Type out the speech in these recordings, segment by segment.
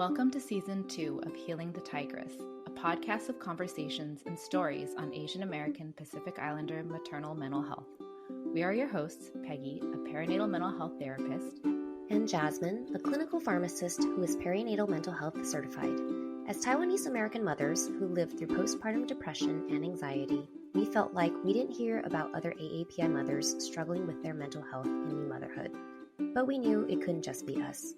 Welcome to Season 2 of Healing the Tigress, a podcast of conversations and stories on Asian American Pacific Islander maternal mental health. We are your hosts, Peggy, a perinatal mental health therapist, and Jasmine, a clinical pharmacist who is perinatal mental health certified. As Taiwanese American mothers who lived through postpartum depression and anxiety, we felt like we didn't hear about other AAPI mothers struggling with their mental health in new motherhood. But we knew it couldn't just be us.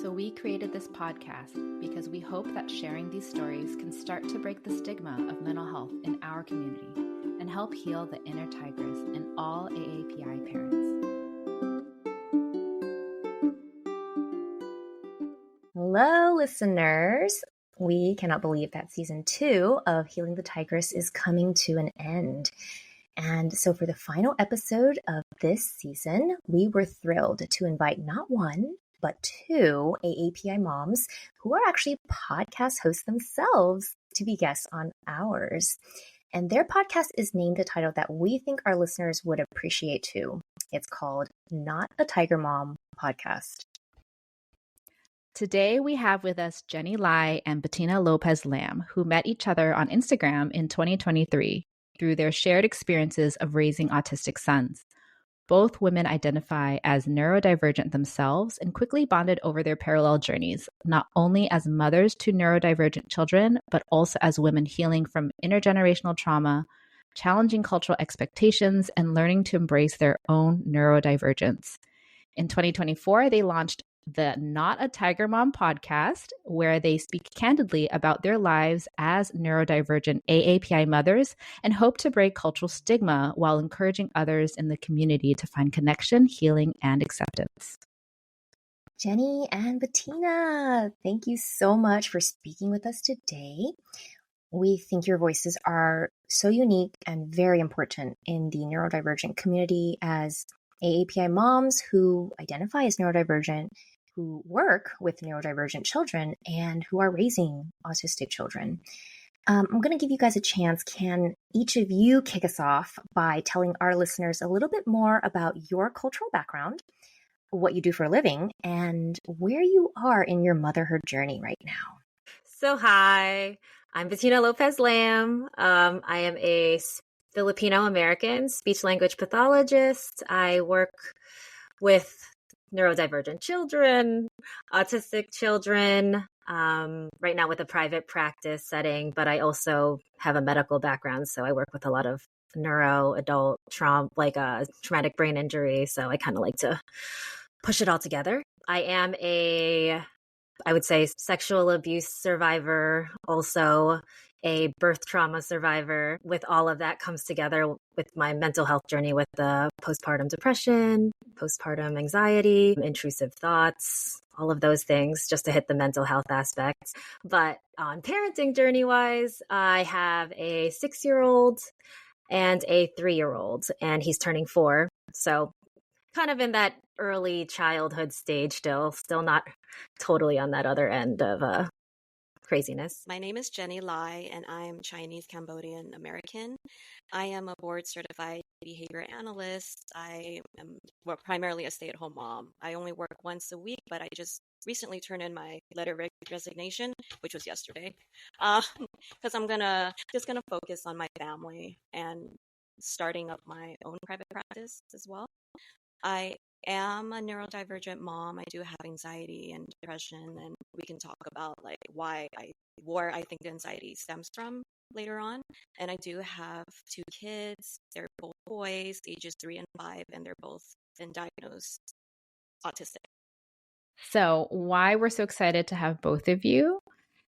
So we created this podcast because we hope that sharing these stories can start to break the stigma of mental health in our community and help heal the inner tigress in all AAPI parents. Hello, listeners. We cannot believe that Season 2 of Healing the Tigress is coming to an end. And so for the final episode of this season, we were thrilled to invite not one, but two AAPI moms who are actually podcast hosts themselves to be guests on ours. And their podcast is named a title that we think our listeners would appreciate too. It's called Not a Tiger Mom Podcast. Today we have with us Jenny Lai and Bettina Lopez-Lam, who met each other on Instagram in 2023 through their shared experiences of raising autistic sons. Both women identify as neurodivergent themselves and quickly bonded over their parallel journeys, not only as mothers to neurodivergent children, but also as women healing from intergenerational trauma, challenging cultural expectations, and learning to embrace their own neurodivergence. In 2024, they launched the Not a Tiger Mom podcast, where they speak candidly about their lives as neurodivergent AAPI mothers and hope to break cultural stigma while encouraging others in the community to find connection, healing, and acceptance. Jenny and Bettina, thank you so much for speaking with us today. We think your voices are so unique and very important in the neurodivergent community as AAPI moms who identify as neurodivergent, who work with neurodivergent children, and who are raising autistic children. I'm going to give you guys a chance. Can each of you kick us off by telling our listeners a little bit more about your cultural background, what you do for a living, and where you are in your motherhood journey right now? So hi, I'm Bettina Lopez-Lam. I am a Filipino-American speech-language pathologist. I work with neurodivergent children, autistic children, right now with a private practice setting, but I also have a medical background. So I work with a lot of adult trauma, like a traumatic brain injury. So I kind of like to push it all together. I am I would say, sexual abuse survivor, also a birth trauma survivor. With all of that comes together with my mental health journey with the postpartum depression, postpartum anxiety, intrusive thoughts, all of those things, just to hit the mental health aspects. But on parenting journey-wise, I have a 6-year-old and a 3-year-old, and he's turning 4. So kind of in that early childhood stage still not totally on that other end of craziness. My name is Jenny Lai, and I'm Chinese Cambodian American. I am a board certified behavior analyst. I am primarily a stay-at-home mom. I only work once a week, but I just recently turned in my letter of resignation, which was yesterday, because I'm just gonna focus on my family and starting up my own private practice as well. I am a neurodivergent mom. I do have anxiety and depression, and we can talk about like where I think the anxiety stems from later on. And I do have 2 kids. They're both boys, ages 3 and 5, and they're both been diagnosed autistic. So why we're so excited to have both of you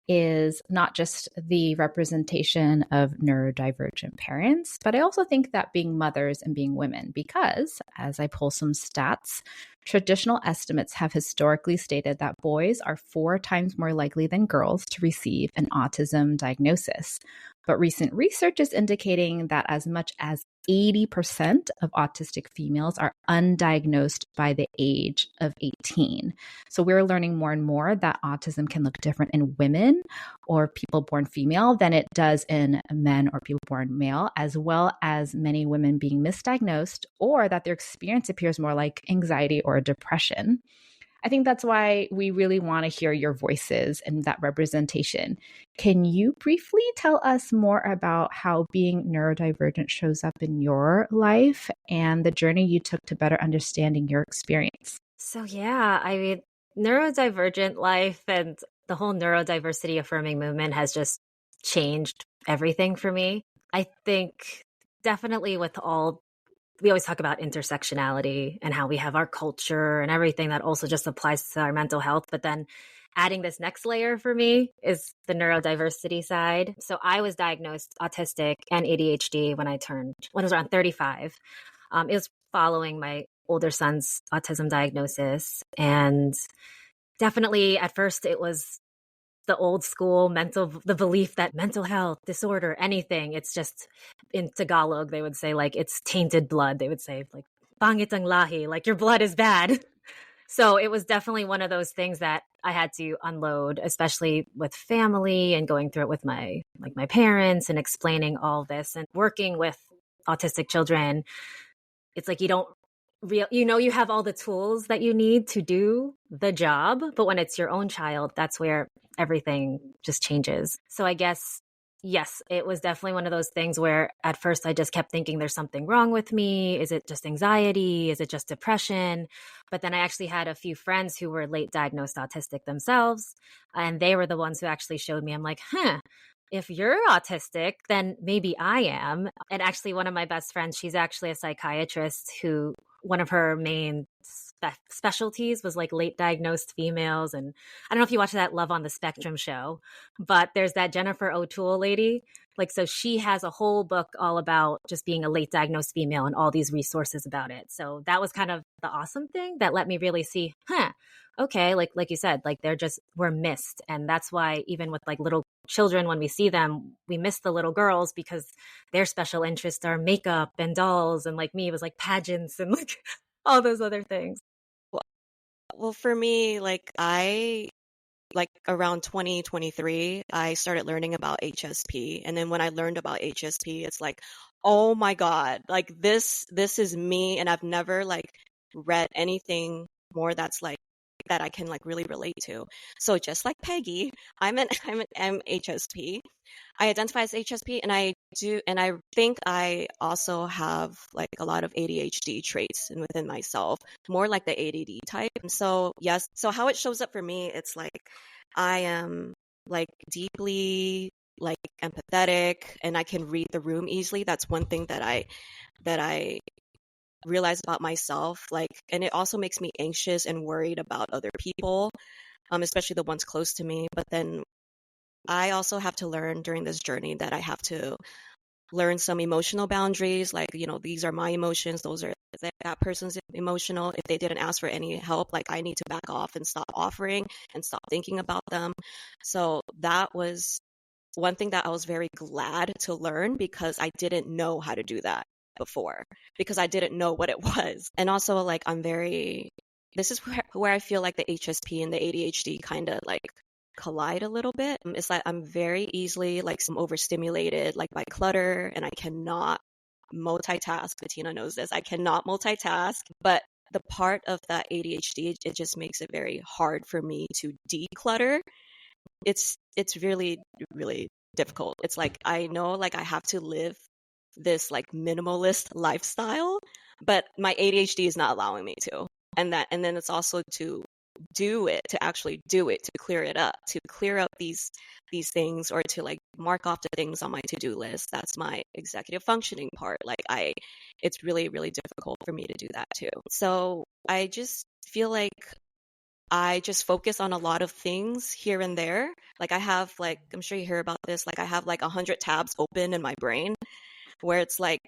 is not just the representation of neurodivergent parents, but I also think that being mothers and being women, because as I pull some stats, traditional estimates have historically stated that boys are 4 times more likely than girls to receive an autism diagnosis. But recent research is indicating that as much as 80% of autistic females are undiagnosed by the age of 18. So we're learning more and more that autism can look different in women or people born female than it does in men or people born male, as well as many women being misdiagnosed or that their experience appears more like anxiety or depression. I think that's why we really want to hear your voices and that representation. Can you briefly tell us more about how being neurodivergent shows up in your life and the journey you took to better understanding your experience? So, yeah, I mean, neurodivergent life and the whole neurodiversity affirming movement has just changed everything for me. I think definitely with all, we always talk about intersectionality and how we have our culture and everything that also just applies to our mental health. But then adding this next layer for me is the neurodiversity side. So I was diagnosed autistic and ADHD when I was around 35. It was following my older son's autism diagnosis. And definitely at first it was the old school the belief that mental health disorder, anything, it's just, in Tagalog they would say like it's tainted blood. They would say like pangit ang lahi, like your blood is bad. So it was definitely one of those things that I had to unload, especially with family and going through it with my parents and explaining all this and working with autistic children. It's like you have all the tools that you need to do the job, but when it's your own child, that's where everything just changes. So I guess, yes, it was definitely one of those things where at first I just kept thinking there's something wrong with me. Is it just anxiety? Is it just depression? But then I actually had a few friends who were late diagnosed autistic themselves, and they were the ones who actually showed me, I'm like, if you're autistic, then maybe I am. And actually, one of my best friends, she's actually a psychiatrist who one of her main specialties was like late diagnosed females. And I don't know if you watch that Love on the Spectrum show, but there's that Jennifer O'Toole lady. Like, so she has a whole book all about just being a late diagnosed female and all these resources about it. So that was kind of the awesome thing that let me really see, okay, like you said, like we're missed. And that's why even with like little children, when we see them, we miss the little girls because their special interests are makeup and dolls. And like me, it was like pageants and like all those other things. Well, for me, around 2023, I started learning about HSP. And then when I learned about HSP, it's like, oh my God, like this is me. And I've never like read anything more that's like that I can like really relate to. So just like Peggy, I'm HSP. I identify as HSP, and I think I also have like a lot of ADHD traits within myself, more like the ADD type. And so, yes, so how it shows up for me, it's like I am like deeply like empathetic, and I can read the room easily. That's one thing that I realize about myself, like, and it also makes me anxious and worried about other people, especially the ones close to me. But then I also have to learn during this journey that I have to learn some emotional boundaries. Like, these are my emotions. Those are that person's emotional. If they didn't ask for any help, like I need to back off and stop offering and stop thinking about them. So that was one thing that I was very glad to learn, because I didn't know how to do that before, because I didn't know what it was. And also like this is where I feel like the HSP and the ADHD kind of like collide a little bit. It's like I'm very easily like some overstimulated like by clutter, and I cannot multitask. Bettina knows this. I cannot multitask, but the part of that ADHD, it just makes it very hard for me to declutter. It's really, really difficult. It's like I know like I have to live this like minimalist lifestyle, but my ADHD is not allowing me to. And then it's also to actually do it, to clear it up, to clear up these things, or to like mark off the things on my to-do list. That's my executive functioning part. Like it's really, really difficult for me to do that too. So I just feel like I just focus on a lot of things here and there. Like I have like, I'm sure you hear about this, like I have like 100 tabs open in my brain, where it's like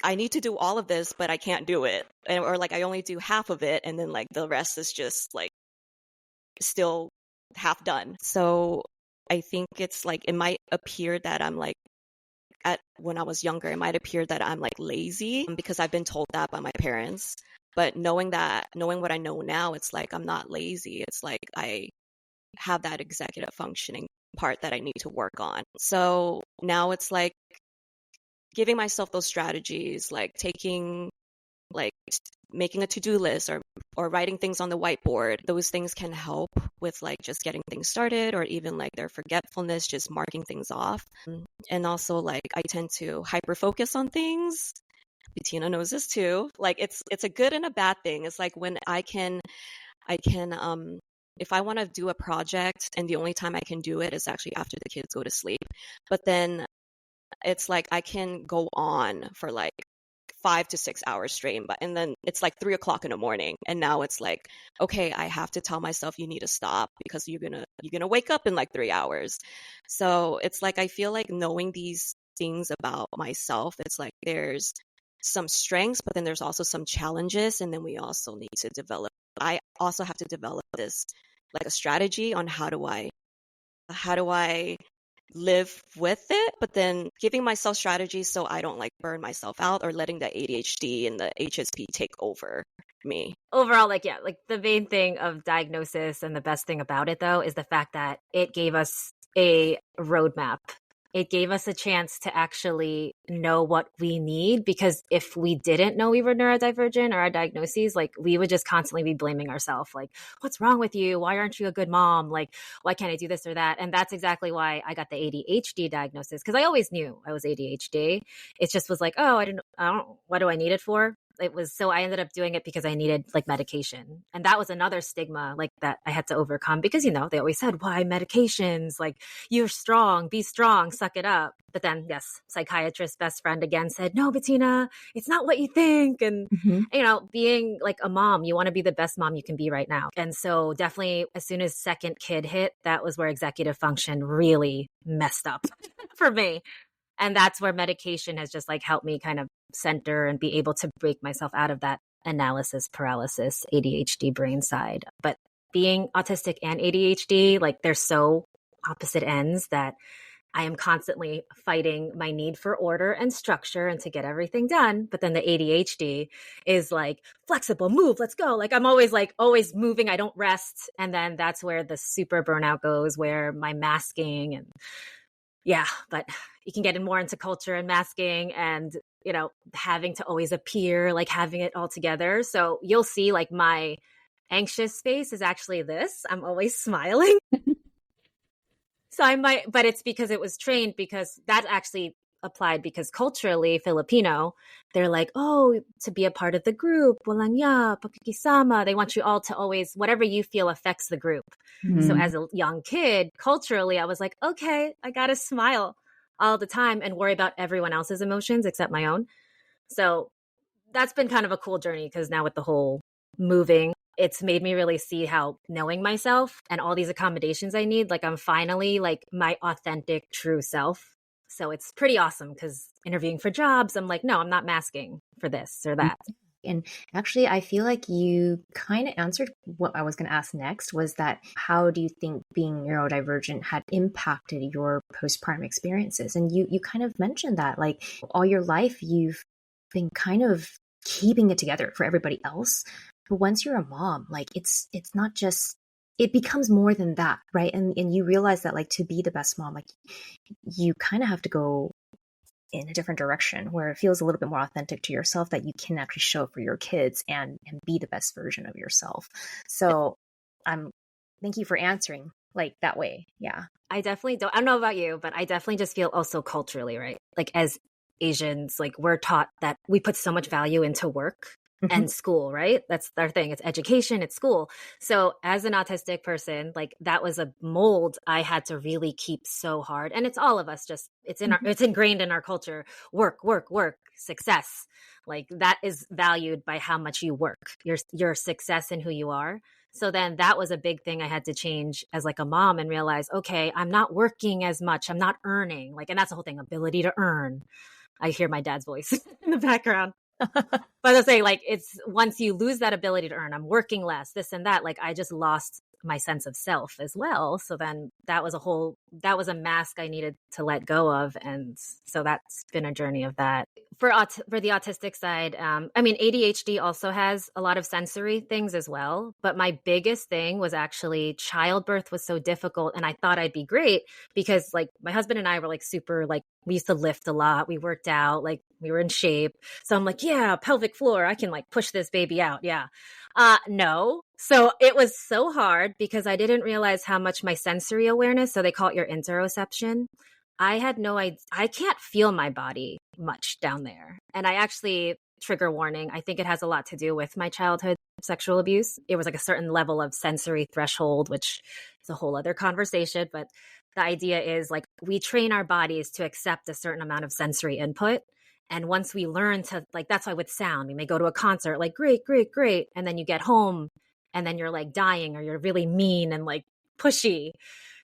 I need to do all of this, but I can't do it. Or like I only do half of it, and then like the rest is just like still half done. So I think it's like it might appear that I'm like when I was younger, it might appear that I'm like lazy, because I've been told that by my parents. But knowing what I know now, it's like I'm not lazy. It's like I have that executive functioning part that I need to work on. So now it's like giving myself those strategies, like taking like making a to-do list or writing things on the whiteboard. Those things can help with like just getting things started, or even like their forgetfulness, just marking things off. And also like I tend to hyper focus on things. Bettina knows this too. Like it's a good and a bad thing. It's like when I can if I want to do a project and the only time I can do it is actually after the kids go to sleep. But then it's like I can go on for like 5 to 6 hours straight, and then it's like 3 o'clock in the morning, and now it's like, okay, I have to tell myself you need to stop because you're gonna wake up in like 3 hours. So it's like I feel like knowing these things about myself, it's like there's some strengths, but then there's also some challenges, and then we also need to develop. I also have to develop this like a strategy on how do I live with it, but then giving myself strategies so I don't like burn myself out or letting the ADHD and the HSP take over me. Overall, like, yeah, like the main thing of diagnosis and the best thing about it, though, is the fact that it gave us a roadmap. It gave us a chance to actually know what we need, because if we didn't know we were neurodivergent or our diagnoses, like we would just constantly be blaming ourselves. Like, what's wrong with you? Why aren't you a good mom? Like, why can't I do this or that? And that's exactly why I got the ADHD diagnosis, because I always knew I was ADHD. It just was like, oh, I don't, what do I need it for? It was, so I ended up doing it because I needed like medication. And that was another stigma like that I had to overcome, because, you know, they always said, why medications? Like, you're strong, be strong, suck it up. But then, yes, psychiatrist best friend again said, no, Bettina, it's not what you think. And, you know, being like a mom, you want to be the best mom you can be right now. And so definitely as soon as second kid hit, that was where executive function really messed up for me. And that's where medication has just like helped me kind of center and be able to break myself out of that analysis paralysis, ADHD brain side. But being autistic and ADHD, like they're so opposite ends that I am constantly fighting my need for order and structure and to get everything done. But then the ADHD is like flexible, move, let's go. Like I'm always moving. I don't rest. And then that's where the super burnout goes, where my masking and yeah, but you can get in more into culture and masking and, you know, having to always appear, like having it all together. So you'll see like my anxious face is actually this. I'm always smiling. So I might, but it's because it was trained, because that actually applied because culturally Filipino, they're like, oh, to be a part of the group, walang ya, pakikisama. They want you all to always, whatever you feel affects the group. So as a young kid, culturally, I was like, okay, I got to smile all the time and worry about everyone else's emotions except my own. So that's been kind of a cool journey, because now with the whole moving, it's made me really see how knowing myself and all these accommodations I need, like I'm finally like my authentic true self. So it's pretty awesome, because interviewing for jobs, I'm like, no, I'm not masking for this or that. And actually, I feel like you kind of answered what I was going to ask next, was that how do you think being neurodivergent had impacted your postpartum experiences? And you kind of mentioned that like all your life, you've been kind of keeping it together for everybody else. But once you're a mom, like it's not just, it becomes more than that, right? And you realize that like to be the best mom, like you kind of have to go in a different direction where it feels a little bit more authentic to yourself, that you can actually show up for your kids and be the best version of yourself. So thank you for answering like that way. Yeah. I definitely don't, I don't know about you, but I definitely just feel also culturally, right? Like as Asians, like we're taught that we put so much value into work and school, right? That's our thing. It's education, it's school. So as an autistic person, like that was a mold I had to really keep so hard. And it's all of us, just it's in our, it's ingrained in our culture. Work, success. Like that is valued by how much you work, your success and who you are. So then that was a big thing I had to change as like a mom and realize, okay, I'm not working as much. I'm not earning. Like, and that's the whole thing, ability to earn. I hear my dad's voice in the background. But I'll say, like, it's once you lose that ability to earn, I'm working less, this and that, like I just lost my sense of self as well. So then that was a mask I needed to let go of. And so that's been a journey of that. For the autistic side, I mean, ADHD also has a lot of sensory things as well. But my biggest thing was actually childbirth was so difficult. And I thought I'd be great because like my husband and I were like super, like we used to lift a lot. We worked out, like we were in shape. So I'm like, yeah, pelvic floor. I can like push this baby out. Yeah. No. So it was so hard because I didn't realize how much my sensory awareness, so they call it your interoception. I had no idea. I can't feel my body much down there. And I actually, trigger warning, I think it has a lot to do with my childhood sexual abuse. It was like a certain level of sensory threshold, which is a whole other conversation. But the idea is like we train our bodies to accept a certain amount of sensory input. And once we learn to, like, that's why with sound, we may go to a concert, like, great, great, great. And then you get home and then you're like dying or you're really mean and like pushy.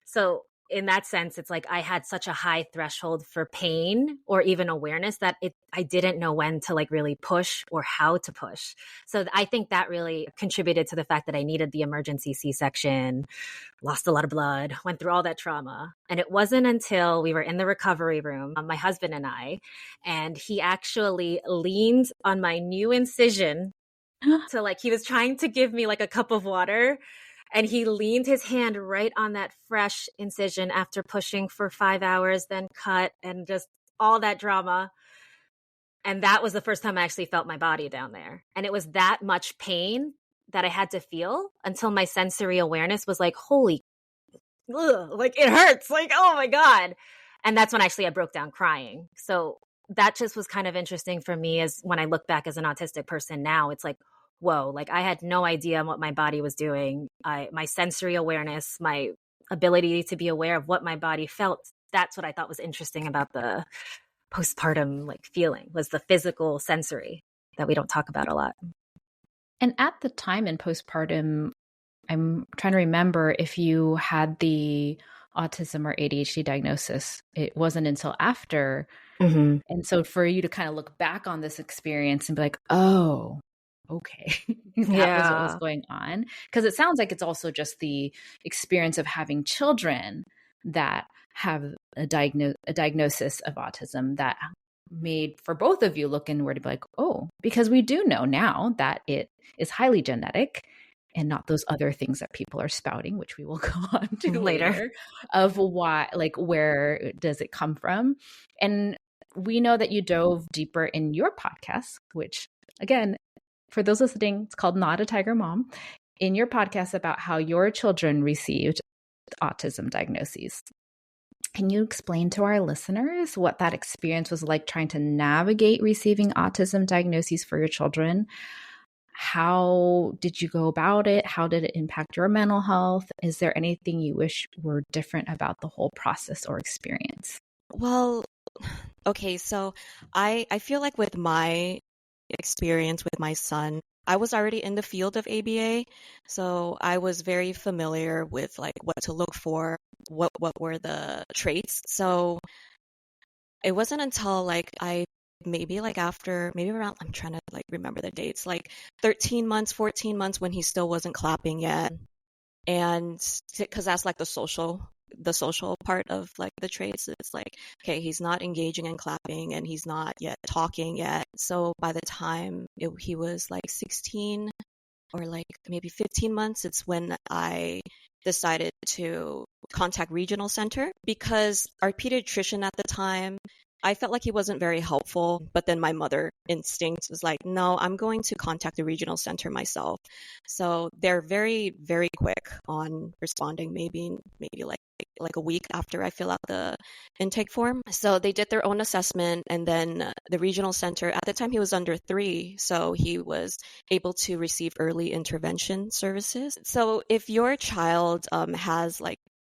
So in that sense, it's like I had such a high threshold for pain or even awareness that I didn't know when to like really push or how to push. So I think that really contributed to the fact that I needed the emergency C-section, lost a lot of blood, went through all that trauma. And it wasn't until we were in the recovery room, my husband and I, and he actually leaned on my new incision to like, he was trying to give me like a cup of water. And he leaned his hand right on that fresh incision after pushing for 5 hours, then cut and just all that drama. And that was the first time I actually felt my body down there. And it was that much pain that I had to feel until my sensory awareness was like, holy, like it hurts. Like, oh my God. And that's when actually I broke down crying. So that just was kind of interesting for me as when I look back as an autistic person now, it's like, whoa, like I had no idea what my body was doing. My sensory awareness, my ability to be aware of what my body felt. That's what I thought was interesting about the postpartum like feeling, was the physical sensory that we don't talk about a lot. And at the time in postpartum, I'm trying to remember if you had the autism or ADHD diagnosis. It wasn't until after. Mm-hmm. And so for you to kind of look back on this experience and be like, oh, okay, that was what was going on. Because it sounds like it's also just the experience of having children that have a diagnosis of autism that made for both of you look inward to be like, oh, because we do know now that it is highly genetic and not those other things that people are spouting, which we will go on to later, of why, like, where does it come from? And we know that you dove deeper in your podcast, which again, for those listening, it's called Not a Tiger Mom, in your podcast about how your children received autism diagnoses. Can you explain to our listeners what that experience was like trying to navigate receiving autism diagnoses for your children? How did you go about it? How did it impact your mental health? Is there anything you wish were different about the whole process or experience? Well, okay, so I feel like with my experience with my son, I was already in the field of ABA, so I was very familiar with like what to look for, what were the traits. So it wasn't until like maybe around, I'm trying to like remember the dates, like 13 months, 14 months when he still wasn't clapping yet. And because that's like the social part of like the traits. It's like, okay, he's not engaging in clapping and he's not yet talking yet. So by the time he was like 16 or like maybe 15 months, it's when I decided to contact regional center, because our pediatrician at the time, I felt like he wasn't very helpful, but then my mother instinct was like, no, I'm going to contact the regional center myself. So they're very, very quick on responding, maybe like a week after I fill out the intake form. So they did their own assessment, and then the regional center, at the time he was under 3, so he was able to receive early intervention services. So if your child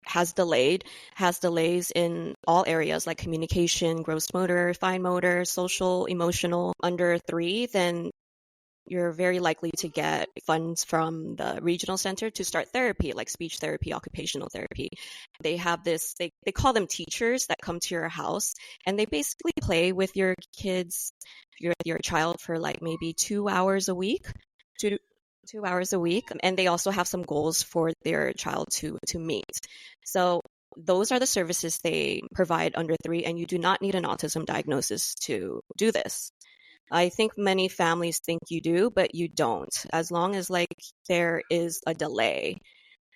has delays in all areas like communication, gross motor, fine motor, social, emotional, under 3, then you're very likely to get funds from the regional center to start therapy, like speech therapy, occupational therapy. They have this, they call them teachers that come to your house, and they basically play with your kids, your child for like maybe 2 hours a week, 2 hours a week. And they also have some goals for their child to meet. So those are the services they provide under 3, and you do not need an autism diagnosis to do this. I think many families think you do, but you don't. As long as like there is a delay,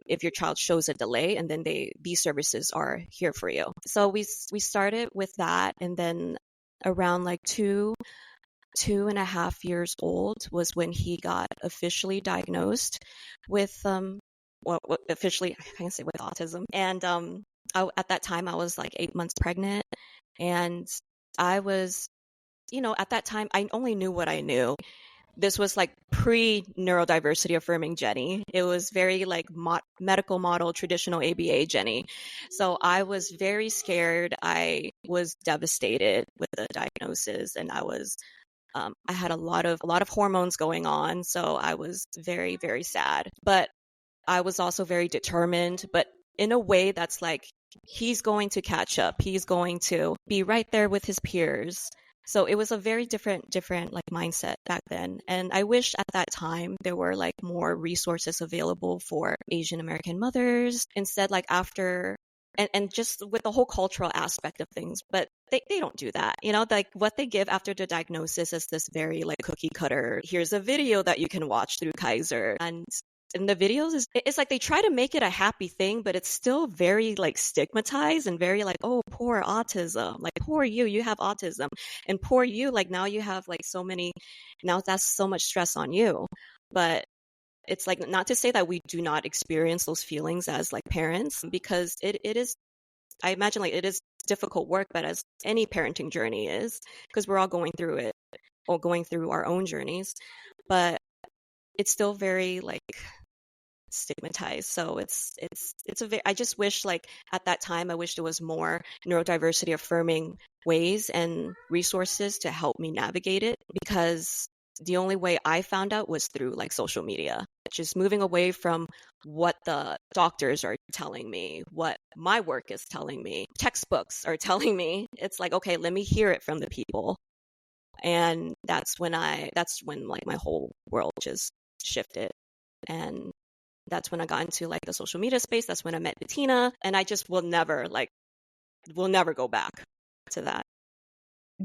if your child shows a delay, and then these services are here for you. So we started with that, and then around like 2.5 years old was when he got officially diagnosed with officially I can say with autism. And at that time I was like 8 months pregnant, and I was, at that time I only knew what I knew. This was like pre neurodiversity affirming Jenny. It was very like medical model, traditional ABA Jenny. So I was very scared. I was devastated with the diagnosis, and I had a lot of hormones going on. So I was very, very sad, but I was also very determined, but in a way that's like, he's going to catch up. He's going to be right there with his peers. So it was a very different like mindset back then. And I wish at that time there were like more resources available for Asian American mothers instead, like after, and just with the whole cultural aspect of things. But they don't do that. Like what they give after the diagnosis is this very like cookie cutter. Here's a video that you can watch through Kaiser. And in the videos, it's like they try to make it a happy thing, but it's still very like stigmatized and very like, oh, poor autism, like poor you have autism, and poor you, like now you have like now that's so much stress on you. But it's like, not to say that we do not experience those feelings as like parents, because it is, I imagine like it is difficult work, but as any parenting journey is, because we're all going through it or going through our own journeys, but it's still very like stigmatized. So I just wish like at that time, I wish there was more neurodiversity affirming ways and resources to help me navigate it, because the only way I found out was through like social media, just moving away from what the doctors are telling me, what my work is telling me, textbooks are telling me. It's like, okay, let me hear it from the people. And that's when like my whole world just shifted. And that's when I got into like the social media space. That's when I met Bettina, and I just will never go back to that.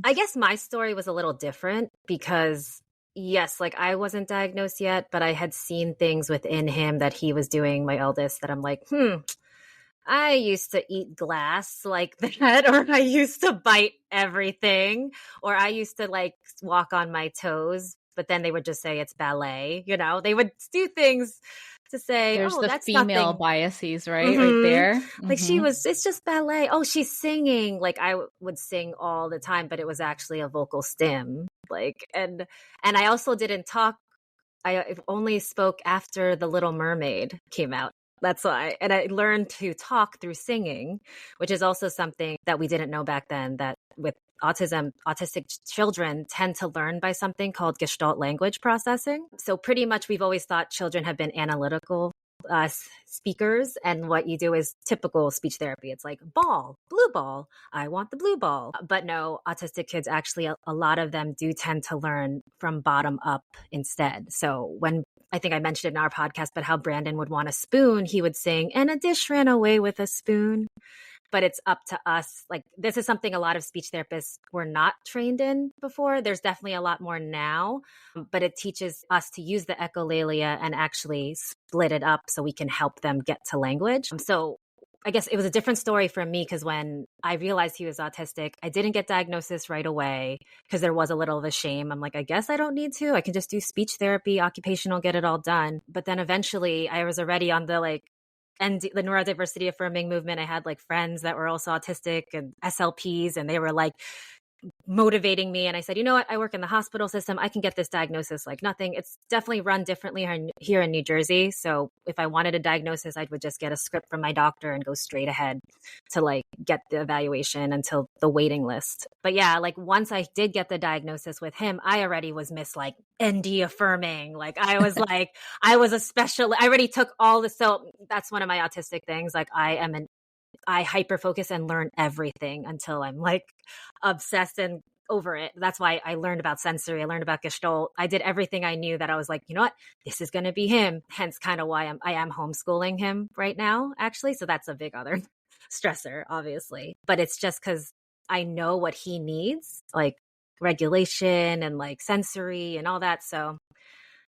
I guess my story was a little different because, yes, like I wasn't diagnosed yet, but I had seen things within him that he was doing, my eldest, that I'm like, I used to eat glass like that, or I used to bite everything, or I used to like walk on my toes, but then they would just say it's ballet. They would do things to say, there's the that's female nothing. biases, right? Right there. Like it's just ballet. Oh, she's singing. Like I would sing all the time, but it was actually a vocal stim. Like, and I also didn't talk. I only spoke after The Little Mermaid came out. That's why. And I learned to talk through singing, which is also something that we didn't know back then, that with autism, autistic children tend to learn by something called Gestalt language processing. So pretty much we've always thought children have been analytical speakers, and what you do is typical speech therapy. It's like ball, blue ball, I want the blue ball. But no, autistic kids actually, a lot of them do tend to learn from bottom up instead. So when, I think I mentioned it in our podcast, but how Brandon would want a spoon, he would sing, and a dish ran away with a spoon. But it's up to us. Like, this is something a lot of speech therapists were not trained in before. There's definitely a lot more now, but it teaches us to use the echolalia and actually split it up so we can help them get to language. So I guess it was a different story for me, because when I realized he was autistic, I didn't get diagnosis right away because there was a little of a shame. I'm like, I guess I don't need to. I can just do speech therapy, occupational, get it all done. But then eventually I was already on the the neurodiversity affirming movement. I had like friends that were also autistic and SLPs, and they were like motivating me. And I said, you know what? I work in the hospital system. I can get this diagnosis like nothing. It's definitely run differently here in New Jersey. So if I wanted a diagnosis, I would just get a script from my doctor and go straight ahead to like get the evaluation until the waiting list. But yeah, like once I did get the diagnosis with him, I already was Miss like ND affirming. Like I was like, I was a special, I already took all the, so that's one of my autistic things. Like I hyper focus and learn everything until I'm like obsessed and over it. That's why I learned about sensory. I learned about Gestalt. I did everything I knew that I was like, you know what, this is going to be him. Hence kind of why I am homeschooling him right now, actually. So that's a big other stressor, obviously. But it's just because I know what he needs, like regulation and like sensory and all that. So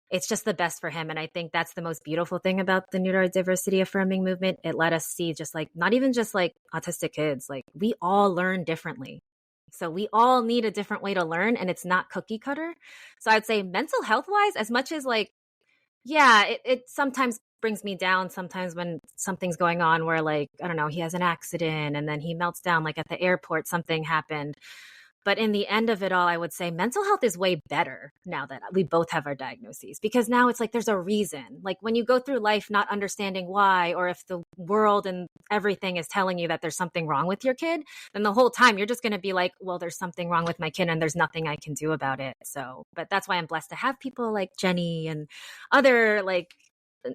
it's just the best for him. And I think that's the most beautiful thing about the neurodiversity affirming movement. It let us see just like, not even just like autistic kids, like we all learn differently. So we all need a different way to learn, and it's not cookie cutter. So I'd say mental health wise, as much as like, yeah, it sometimes brings me down sometimes when something's going on where like, I don't know, he has an accident and then he melts down, like at the airport, something happened. But in the end of it all, I would say mental health is way better now that we both have our diagnoses, because now it's like there's a reason. Like when you go through life not understanding why, or if the world and everything is telling you that there's something wrong with your kid, then the whole time you're just going to be like, well, there's something wrong with my kid and there's nothing I can do about it. So, but that's why I'm blessed to have people like Jenny and other like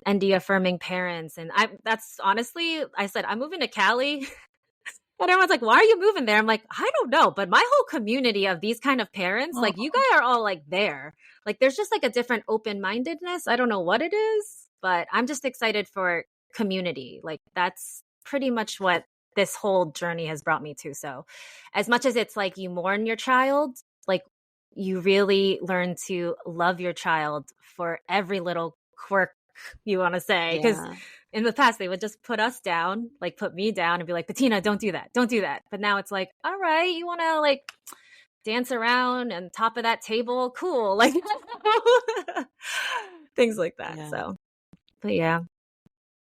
ND affirming parents. And that's honestly, I said, I'm moving to Cali. And everyone's like, why are you moving there? I'm like, I don't know. But my whole community of these kind of parents, like you guys are all like there. Like there's just like a different open-mindedness. I don't know what it is, but I'm just excited for community. Like that's pretty much what this whole journey has brought me to. So as much as it's like you mourn your child, like you really learn to love your child for every little quirk you want to say. Because in the past, they would just put us down, like put me down and be like, Bettina, don't do that. Don't do that. But now it's like, all right, you want to like dance around and top of that table? Cool. Like things like that. Yeah. So, but yeah.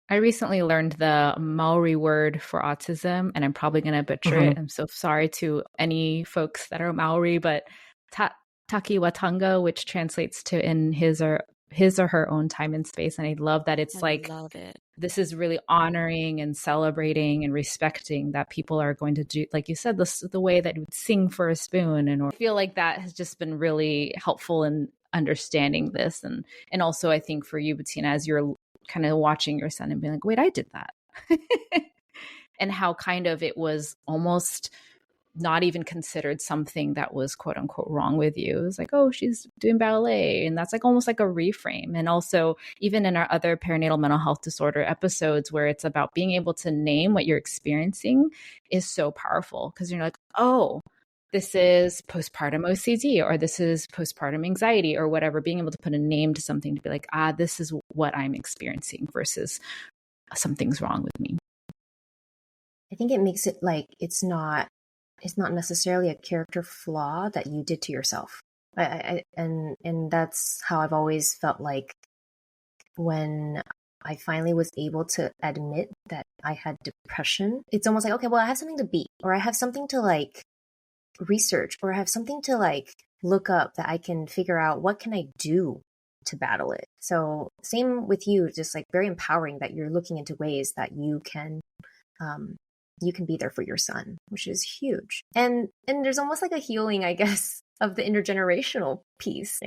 I recently learned the Maori word for autism, and I'm probably going to butcher it. I'm so sorry to any folks that are Maori, but takiwatanga, which translates to in his or her own time and space. And I love that it's this is really honoring and celebrating and respecting that people are going to do, like you said, the way that you would sing for a spoon. And I feel like that has just been really helpful in understanding this. And also I think for you, Bettina, as you're kind of watching your son and being like, wait, I did that. And how kind of it was almost not even considered something that was quote unquote wrong with you. It was like, oh, she's doing ballet. And that's like almost like a reframe. And also even in our other perinatal mental health disorder episodes where it's about being able to name what you're experiencing is so powerful, because you're like, oh, this is postpartum OCD, or this is postpartum anxiety, or whatever, being able to put a name to something to be like, this is what I'm experiencing versus something's wrong with me. I think it makes it like it's not necessarily a character flaw that you did to yourself. And that's how I've always felt like when I finally was able to admit that I had depression, it's almost like, okay, well, I have something to beat, or I have something to like research, or I have something to like look up that I can figure out what can I do to battle it. So same with you, just like very empowering that you're looking into ways that you can be there for your son, which is huge. And there's almost like a healing, I guess, of the intergenerational piece.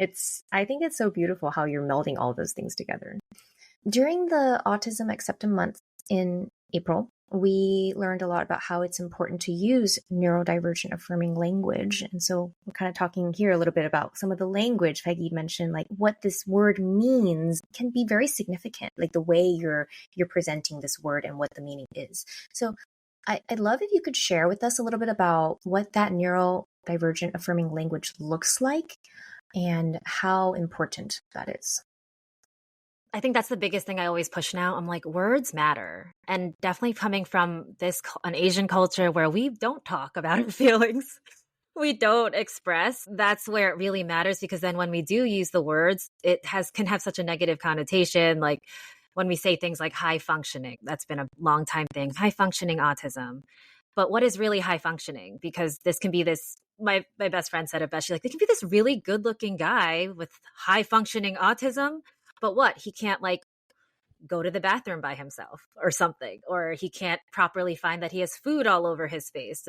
I think it's so beautiful how you're melding all those things together. During the Autism Acceptance Month in April, we learned a lot about how it's important to use neurodivergent affirming language. And so we're kind of talking here a little bit about some of the language Peggy mentioned, like what this word means can be very significant, like the way you're presenting this word and what the meaning is. So I'd love if you could share with us a little bit about what that neurodivergent affirming language looks like and how important that is. I think that's the biggest thing I always push now. I'm like, words matter. And definitely coming from an Asian culture where we don't talk about our feelings, we don't express, that's where it really matters, because then when we do use the words, it can have such a negative connotation. Like when we say things like high functioning, that's been a long time thing, high functioning autism. But what is really high functioning? Because this can be my best friend said it best. She's like, they can be this really good looking guy with high functioning autism, but what? He can't like go to the bathroom by himself or something, or he can't properly find that he has food all over his face.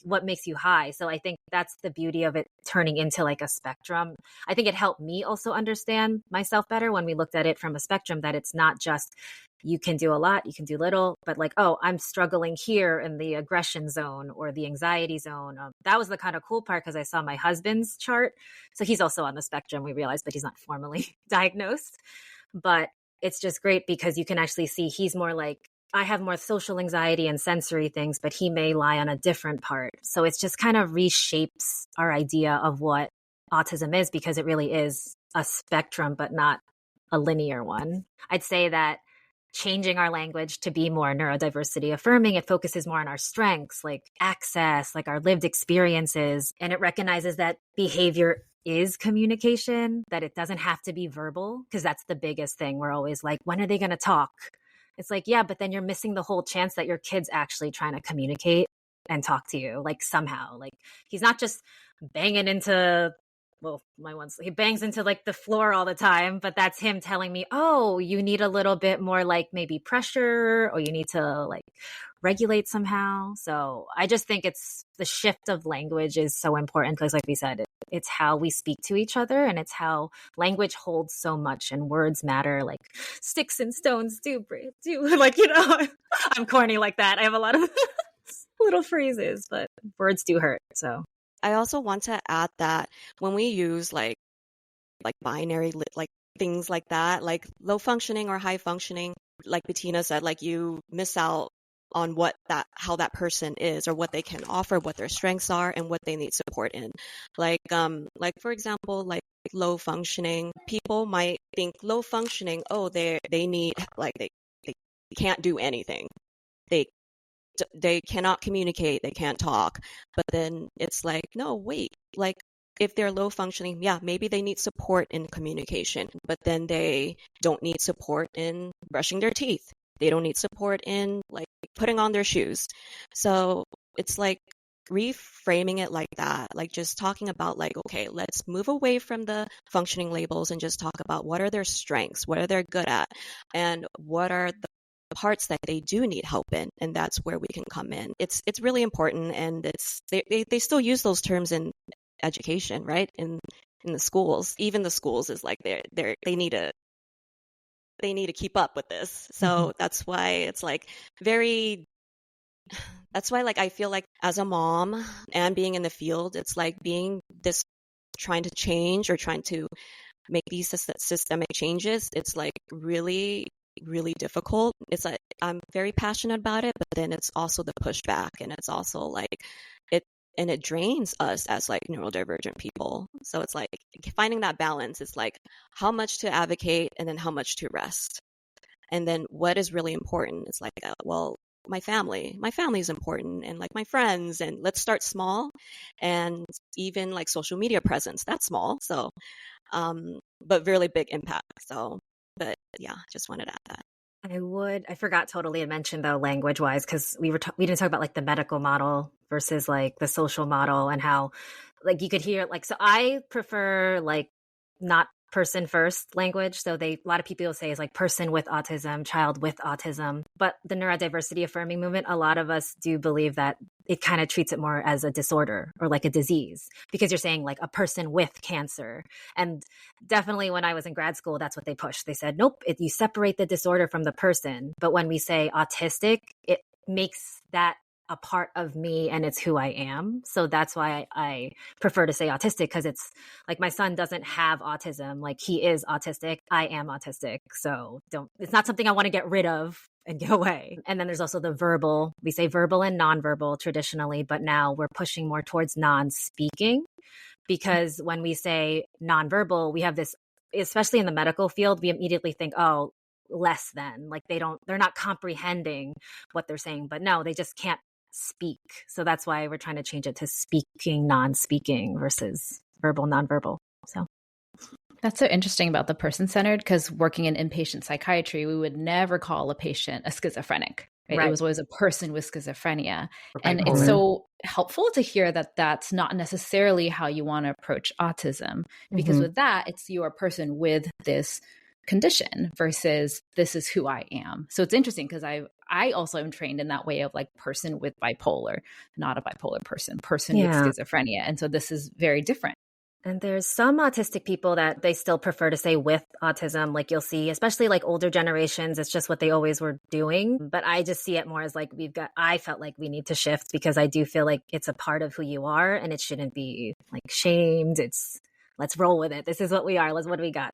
What makes you high? So I think that's the beauty of it turning into like a spectrum. I think it helped me also understand myself better when we looked at it from a spectrum, that it's not just you can do a lot, you can do little, but like, oh, I'm struggling here in the aggression zone or the anxiety zone. That was the kind of cool part, because I saw my husband's chart. So he's also on the spectrum, we realized, but he's not formally diagnosed. But it's just great because you can actually see he's more like, I have more social anxiety and sensory things, but he may lie on a different part. So it's just kind of reshapes our idea of what autism is, because it really is a spectrum, but not a linear one. I'd say that changing our language to be more neurodiversity affirming. It focuses more on our strengths, like access, like our lived experiences. And it recognizes that behavior is communication, that it doesn't have to be verbal, because that's the biggest thing. We're always like, when are they going to talk? It's like, yeah, but then you're missing the whole chance that your kid's actually trying to communicate and talk to you, like somehow. Like he's not just banging into, well, he bangs into like the floor all the time, but that's him telling me, oh, you need a little bit more like maybe pressure, or you need to like regulate somehow. So I just think it's the shift of language is so important because like we said, it's how we speak to each other, and it's how language holds so much, and words matter. Like sticks and stones do like, I'm corny like that. I have a lot of little phrases, but words do hurt. So I also want to add that when we use like binary like things like that, like low functioning or high functioning, like Bettina said, like you miss out on how that person is, or what they can offer, what their strengths are, and what they need support in. Like for example, like low functioning people might think low functioning, oh, they need like they can't do anything. They cannot communicate, they can't talk. But then it's like, no, wait, like if they're low functioning, yeah, maybe they need support in communication, but then they don't need support in brushing their teeth. They don't need support in like putting on their shoes. So it's like reframing it like that, like just talking about like, okay, let's move away from the functioning labels and just talk about what are their strengths, what are they good at, and what are the parts that they do need help in, and that's where we can come in. It's really important, and they still use those terms in education, right? In the schools, even the schools is like they need to keep up with this. So that's why it's like that's why like I feel like as a mom and being in the field, it's like being this trying to change or trying to make these systemic changes. It's like really difficult. It's like I'm very passionate about it, but then it's also the pushback, and it's also like it drains us as like neurodivergent people. So it's like finding that balance is like how much to advocate and then how much to rest. And then what is really important is like, well, my family is important, and like my friends, and let's start small. And even like social media presence, that's small. So, but really big impact. So, but yeah, just wanted to add that. I forgot totally to mention though, language wise, because we didn't talk about like the medical model versus like the social model, and how like you could hear like, so I prefer like not person first language. So a lot of people will say is like person with autism, child with autism, but the neurodiversity affirming movement, a lot of us do believe that it kind of treats it more as a disorder or like a disease, because you're saying like a person with cancer. And definitely when I was in grad school, that's what they pushed. They said, nope, you separate the disorder from the person. But when we say autistic, it makes that a part of me, and it's who I am. So that's why I prefer to say autistic, because it's like my son doesn't have autism. Like he is autistic. I am autistic. So it's not something I want to get rid of and get away. And then there's also the verbal. We say verbal and nonverbal traditionally, but now we're pushing more towards non-speaking, because when we say nonverbal, we have this, especially in the medical field, we immediately think, oh, less than, like they're not comprehending what they're saying. But no, they just can't speak. So that's why we're trying to change it to speaking, non-speaking versus verbal, nonverbal. So that's so interesting about the person-centered, because working in inpatient psychiatry, we would never call a patient a schizophrenic. Right? It was always a person with schizophrenia. And it's so helpful to hear that that's not necessarily how you want to approach autism, because with that, it's you're a person with this condition versus this is who I am. So it's interesting because I also am trained in that way of like person with bipolar, not a bipolar person with schizophrenia. And so this is very different. And there's some autistic people that they still prefer to say with autism. Like you'll see, especially like older generations, it's just what they always were doing. But I just see it more as like I felt like we need to shift, because I do feel like it's a part of who you are, and it shouldn't be like shamed. Let's roll with it. This is what we are. What do we got?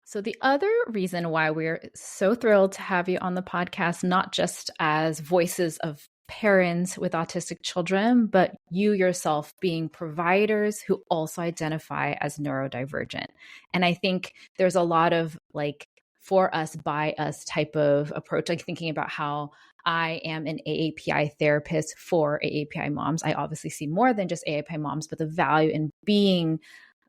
So the other reason why we're so thrilled to have you on the podcast, not just as voices of parents with autistic children, but you yourself being providers who also identify as neurodivergent. And I think there's a lot of like for us, by us type of approach, like thinking about how I am an AAPI therapist for AAPI moms. I obviously see more than just AAPI moms, but the value in being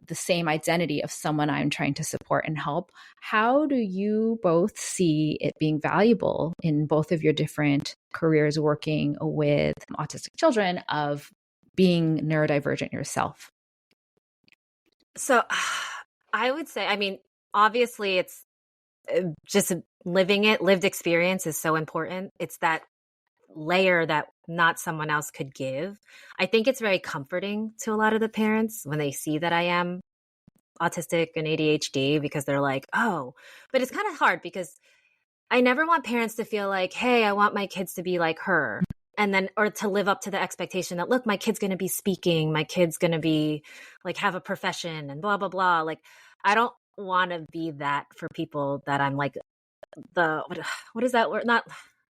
the same identity of someone I'm trying to support and help. How do you both see it being valuable in both of your different careers working with autistic children of being neurodivergent yourself? So I would say, I mean, obviously it's just living it. Lived experience is so important. It's that layer that not someone else could give. I think it's very comforting to a lot of the parents when they see that I am autistic and ADHD, because they're like, oh, but it's kind of hard because I never want parents to feel like, hey, I want my kids to be like her. And then, or to live up to the expectation that, look, my kid's going to be speaking, my kid's going to be like, have a profession and blah, blah, blah. Like, I don't want to be that for people that I'm like what is that word? Not,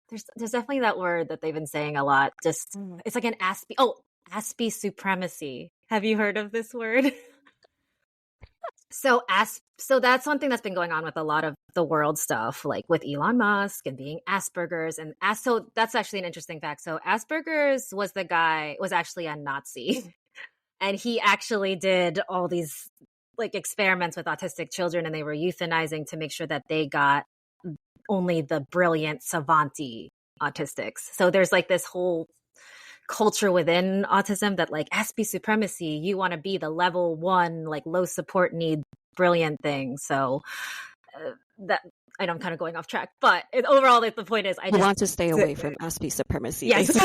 there's definitely that word that they've been saying a lot. Just, it's like an ASPE supremacy. Have you heard of this word? So that's one thing that's been going on with a lot of the world stuff, like with Elon Musk and being Asperger's. And so that's actually an interesting fact. So Asperger's was actually a Nazi. And he actually did all these like experiments with autistic children, and they were euthanizing to make sure that they got only the brilliant savanty autistics. So there's like this whole culture within autism that like ASPE supremacy, you want to be the level 1, like low support need, brilliant thing. So that I know I'm kind of going off track, but overall, like, the point is, I just want to stay away from ASPE supremacy. Yes.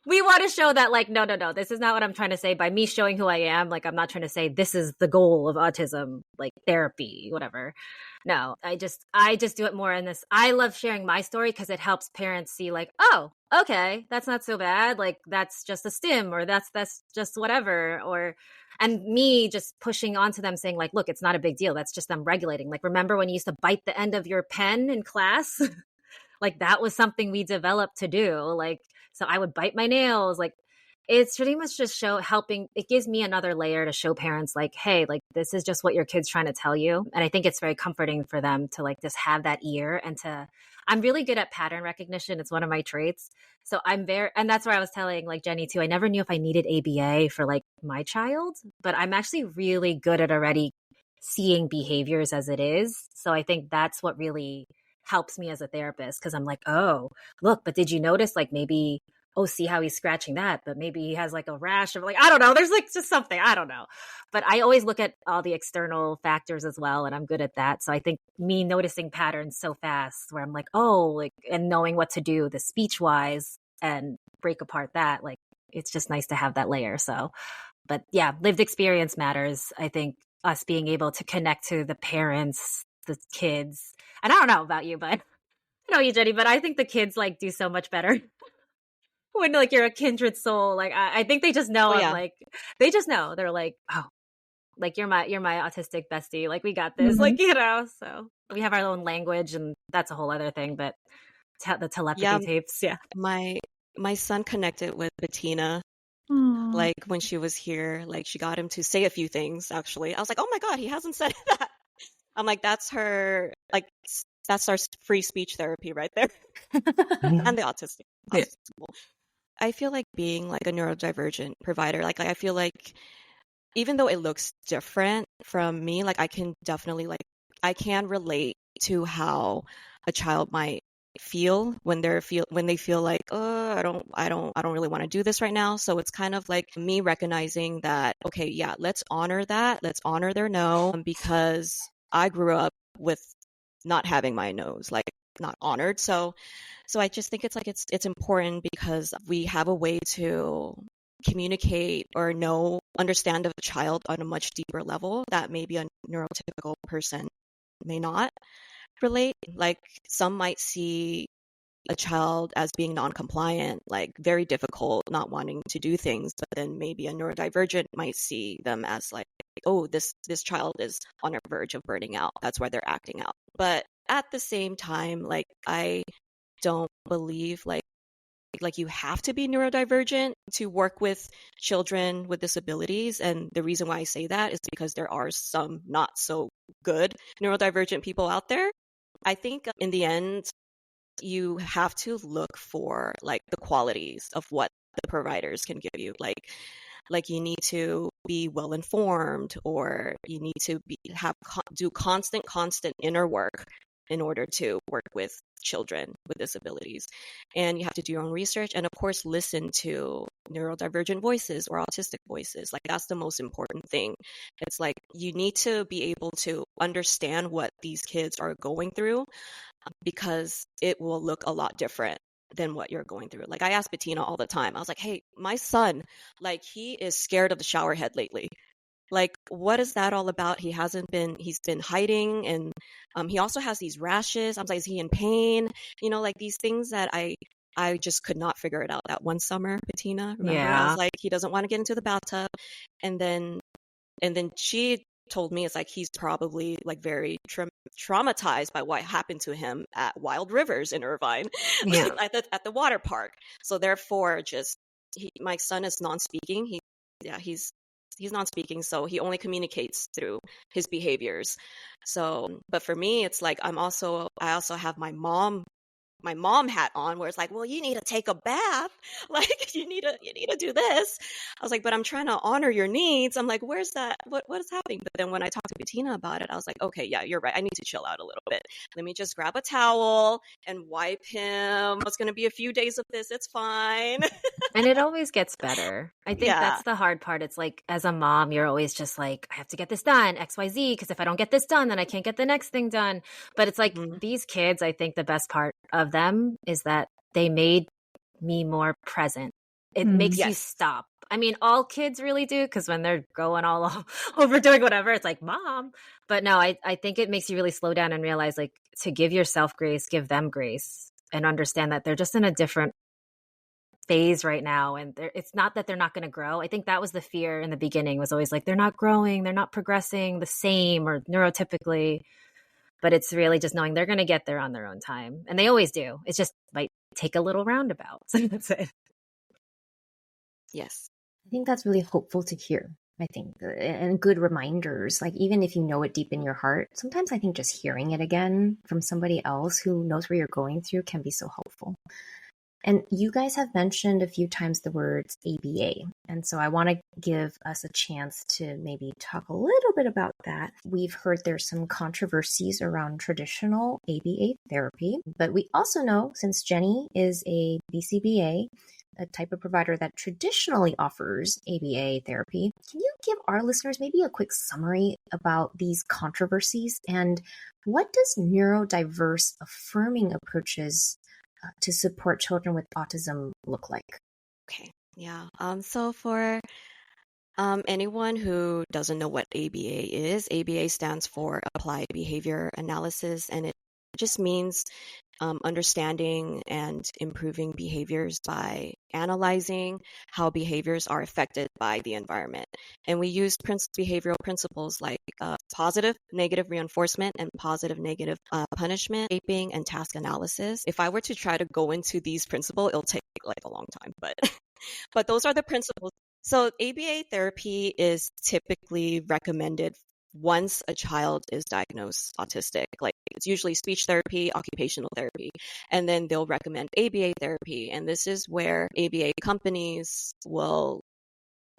We want to show that, like, no, this is not what I'm trying to say. By me showing who I am, like, I'm not trying to say this is the goal of autism, like therapy, whatever. No, I just do it more in this. I love sharing my story because it helps parents see, like, oh, okay, that's not so bad. Like, that's just a stim, or that's just whatever. And me just pushing onto them saying, like, look, it's not a big deal. That's just them regulating. Like, remember when you used to bite the end of your pen in class? Like, that was something we developed to do. Like, so I would bite my nails. Like, it's pretty much just helping. It gives me another layer to show parents, like, hey, like, this is just what your kid's trying to tell you. And I think it's very comforting for them to like just have that ear, and I'm really good at pattern recognition. It's one of my traits. So and that's where I was telling like Jenny too, I never knew if I needed ABA for like my child, but I'm actually really good at already seeing behaviors as it is. So I think that's what really helps me as a therapist, because I'm like, oh, look, but did you notice, like, maybe, oh, see how he's scratching that, but maybe he has like a rash, or like, I don't know, there's like just something, I don't know. But I always look at all the external factors as well, and I'm good at that. So I think me noticing patterns so fast where I'm like, oh, like, and knowing what to do, the speech wise, and break apart that, like, it's just nice to have that layer. So, but yeah, lived experience matters. I think us being able to connect to the parents, the kids, and I don't know about you, but I know you, Jenny, but I think the kids like do so much better when like you're a kindred soul. Like, I think they just know. I'm like, they just know. They're like, oh, like you're my autistic bestie. Like, we got this. Like, you know. So we have our own language, and that's a whole other thing. But the telepathy tapes, yeah. My son connected with Bettina. Aww. Like, when she was here, like, she got him to say a few things. Actually, I was like, oh my god, he hasn't said that. I'm like, that's her, like, that's our free speech therapy right there. And the autistic. Yeah. I feel like being like a neurodivergent provider, like I feel like even though it looks different from me, like I can definitely, like, I can relate to how a child might feel when they feel like, oh, I don't really want to do this right now. So it's kind of like me recognizing that, okay, yeah, let's honor that. Let's honor their no, because I grew up with not having my nose, like, not honored. So I just think it's like it's important, because we have a way to communicate or understand a child on a much deeper level that maybe a neurotypical person may not relate. Like, some might see a child as being non-compliant, like very difficult, not wanting to do things, but then maybe a neurodivergent might see them as like, oh, this child is on a verge of burning out, that's why they're acting out. But at the same time, like, I don't believe like like you have to be neurodivergent to work with children with disabilities. And the reason why I say that is because there are some not so good neurodivergent people out there. I think in the end, you have to look for like the qualities of what the providers can give you. Like you need to be well informed, or you need to do constant inner work in order to work with children with disabilities. And you have to do your own research, and of course listen to neurodivergent voices or autistic voices. Like that's the most important thing. It's like you need to be able to understand what these kids are going through, because it will look a lot different than what you're going through. Like I ask Bettina all the time. I was like, hey, my son, like he is scared of the shower head lately. Like, what is that all about? He's been hiding, and he also has these rashes. I'm like, is he in pain? Like these things that I just could not figure it out that one summer, Bettina. Remember? I was like, he doesn't want to get into the bathtub. And then she told me it's like he's probably like very traumatized by what happened to him at Wild Rivers in Irvine, at the water park. So therefore, my son is non-speaking. He's non-speaking, so he only communicates through his behaviors. So, but for me, it's like I also have my mom hat on, where it's like, well, you need to take a bath, like you need to do this. I was like, but I'm trying to honor your needs. I'm like, where's that? What is happening? But then when I talked to Bettina about it, I was like, okay, yeah, you're right. I need to chill out a little bit. Let me just grab a towel and wipe him. It's going to be a few days of this. It's fine. And it always gets better. I think that's the hard part. It's like, as a mom, you're always just like, I have to get this done, XYZ, because if I don't get this done, then I can't get the next thing done. But it's like these kids, I think the best part of them is that they made me more present. It makes you stop. I mean, all kids really do, because when they're going all over doing whatever, it's like, Mom. But no, I think it makes you really slow down and realize, like, to give yourself grace, give them grace, and understand that they're just in a different phase right now. And it's not that they're not going to grow. I think that was the fear in the beginning, was always like, they're not growing, they're not progressing the same or neurotypically. But it's really just knowing they're going to get there on their own time. And they always do. It just might take a little roundabout. That's it. Yes. I think that's really hopeful to hear, I think, and good reminders. Like, even if you know it deep in your heart, sometimes I think just hearing it again from somebody else who knows what you're going through can be so helpful. And you guys have mentioned a few times the words ABA. And so I want to give us a chance to maybe talk a little bit about that. We've heard there's some controversies around traditional ABA therapy, but we also know, since Jenny is a BCBA, a type of provider that traditionally offers ABA therapy, can you give our listeners maybe a quick summary about these controversies, and what does neurodiverse affirming approaches to support children with autism look like? Okay. Yeah. So for anyone who doesn't know what ABA is, ABA stands for Applied Behavior Analysis, and it just means understanding and improving behaviors by analyzing how behaviors are affected by the environment. And we use behavioral principles like positive, negative reinforcement and positive, negative punishment, shaping, and task analysis. If I were to try to go into these principles, it'll take like a long time, but those are the principles. So ABA therapy is typically recommended once a child is diagnosed autistic. Like, it's usually speech therapy, occupational therapy, and then they'll recommend ABA therapy. And this is where ABA companies will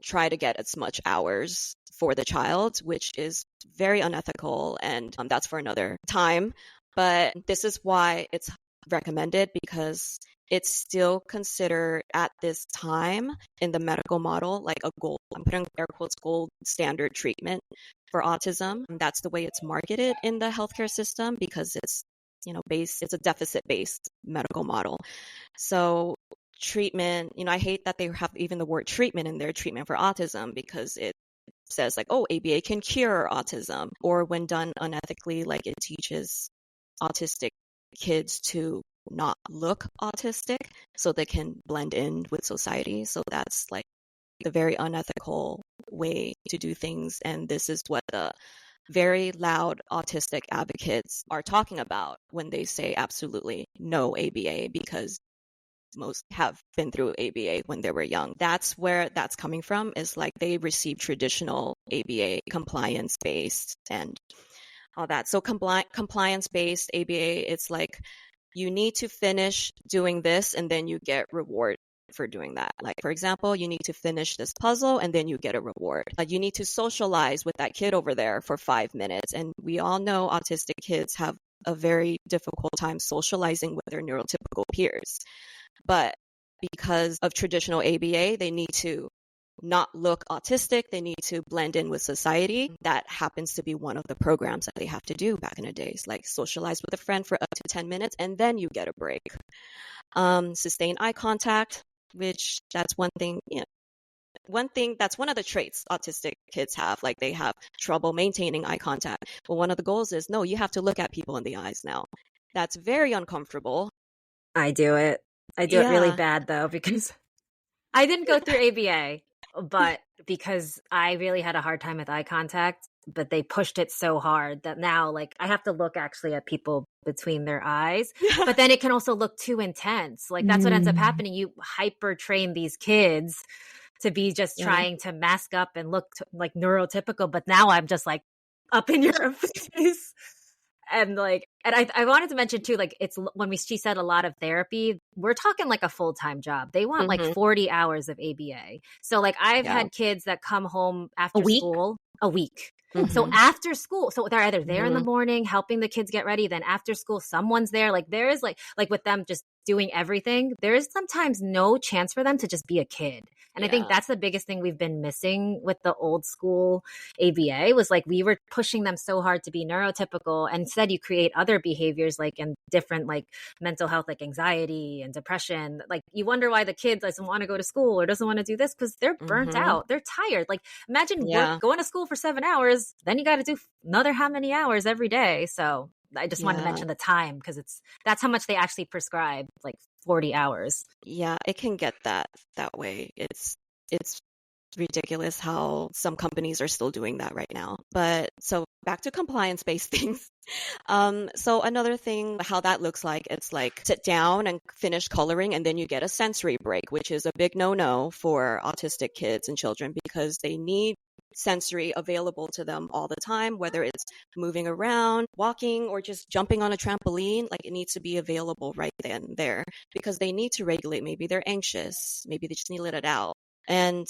try to get as much hours for the child, which is very unethical, and that's for another time. But this is why it's recommended, because it's still considered at this time in the medical model like a gold, I'm putting air quotes, gold standard treatment for autism. And that's the way it's marketed in the healthcare system, because it's, it's a deficit-based medical model. So treatment, I hate that they have even the word treatment in their treatment for autism, because it says like, oh, ABA can cure autism, or when done unethically, like it teaches autistic kids to not look autistic so they can blend in with society. So that's like the very unethical way to do things. And this is what the very loud autistic advocates are talking about when they say absolutely no ABA, because most have been through ABA when they were young. That's where that's coming from, is like they receive traditional ABA compliance-based and all that. So compliance-based ABA, it's like you need to finish doing this and then you get reward for doing that. Like, for example, you need to finish this puzzle and then you get a reward. You need to socialize with that kid over there for 5 minutes. And we all know autistic kids have a very difficult time socializing with their neurotypical peers. But because of traditional ABA, they need to not look autistic. They need to blend in with society. That happens to be one of the programs that they have to do back in the days, like socialize with a friend for up to 10 minutes and then you get a break. Sustain eye contact, which that's one thing, that's one of the traits autistic kids have. Like they have trouble maintaining eye contact. Well, one of the goals is, no, you have to look at people in the eyes now. That's very uncomfortable. I do it. I do it really bad though, because I didn't go through ABA, but because I really had a hard time with eye contact, but they pushed it so hard that now like I have to look actually at people between their eyes, but then it can also look too intense. Like that's what ends up happening. You hyper train these kids to be just trying to mask up and look like neurotypical, but now I'm just like up in your face. And like, and I wanted to mention too, like it's when she said a lot of therapy, we're talking like a full-time job. They want like 40 hours of ABA. So like I've had kids that come home after school a week. So after school, so they're either there in the morning helping the kids get ready, then after school, someone's there. Like there is like with them just doing everything, there is sometimes no chance for them to just be a kid. And I think that's the biggest thing we've been missing with the old school ABA was like we were pushing them so hard to be neurotypical. And instead you create other behaviors like in different like mental health, like anxiety and depression. Like you wonder why the kid doesn't want to go to school or doesn't want to do this because they're burnt out. They're tired. Like imagine going to school for 7 hours. Then you got to do another how many hours every day. So I just wanted to mention the time because that's how much they actually prescribe, like 40 hours. Yeah, it can get that way. It's ridiculous how some companies are still doing that right now. But so back to compliance-based things. So another thing, how that looks like, it's like sit down and finish coloring and then you get a sensory break, which is a big no-no for autistic kids and children because they need sensory available to them all the time, whether it's moving around, walking, or just jumping on a trampoline. Like it needs to be available right then and there because they need to regulate. Maybe they're anxious. Maybe they just need to let it out. And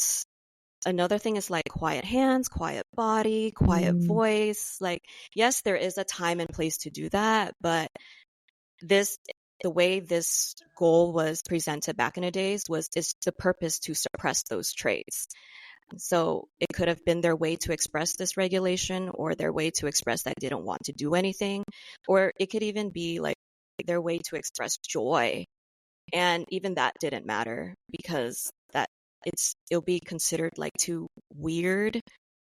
another thing is like quiet hands, quiet body, quiet voice. Like, yes, there is a time and place to do that, but the way this goal was presented back in the days is the purpose to suppress those traits. So it could have been their way to express this regulation or their way to express that they didn't want to do anything, or it could even be like their way to express joy. And even that didn't matter because it'll be considered like too weird,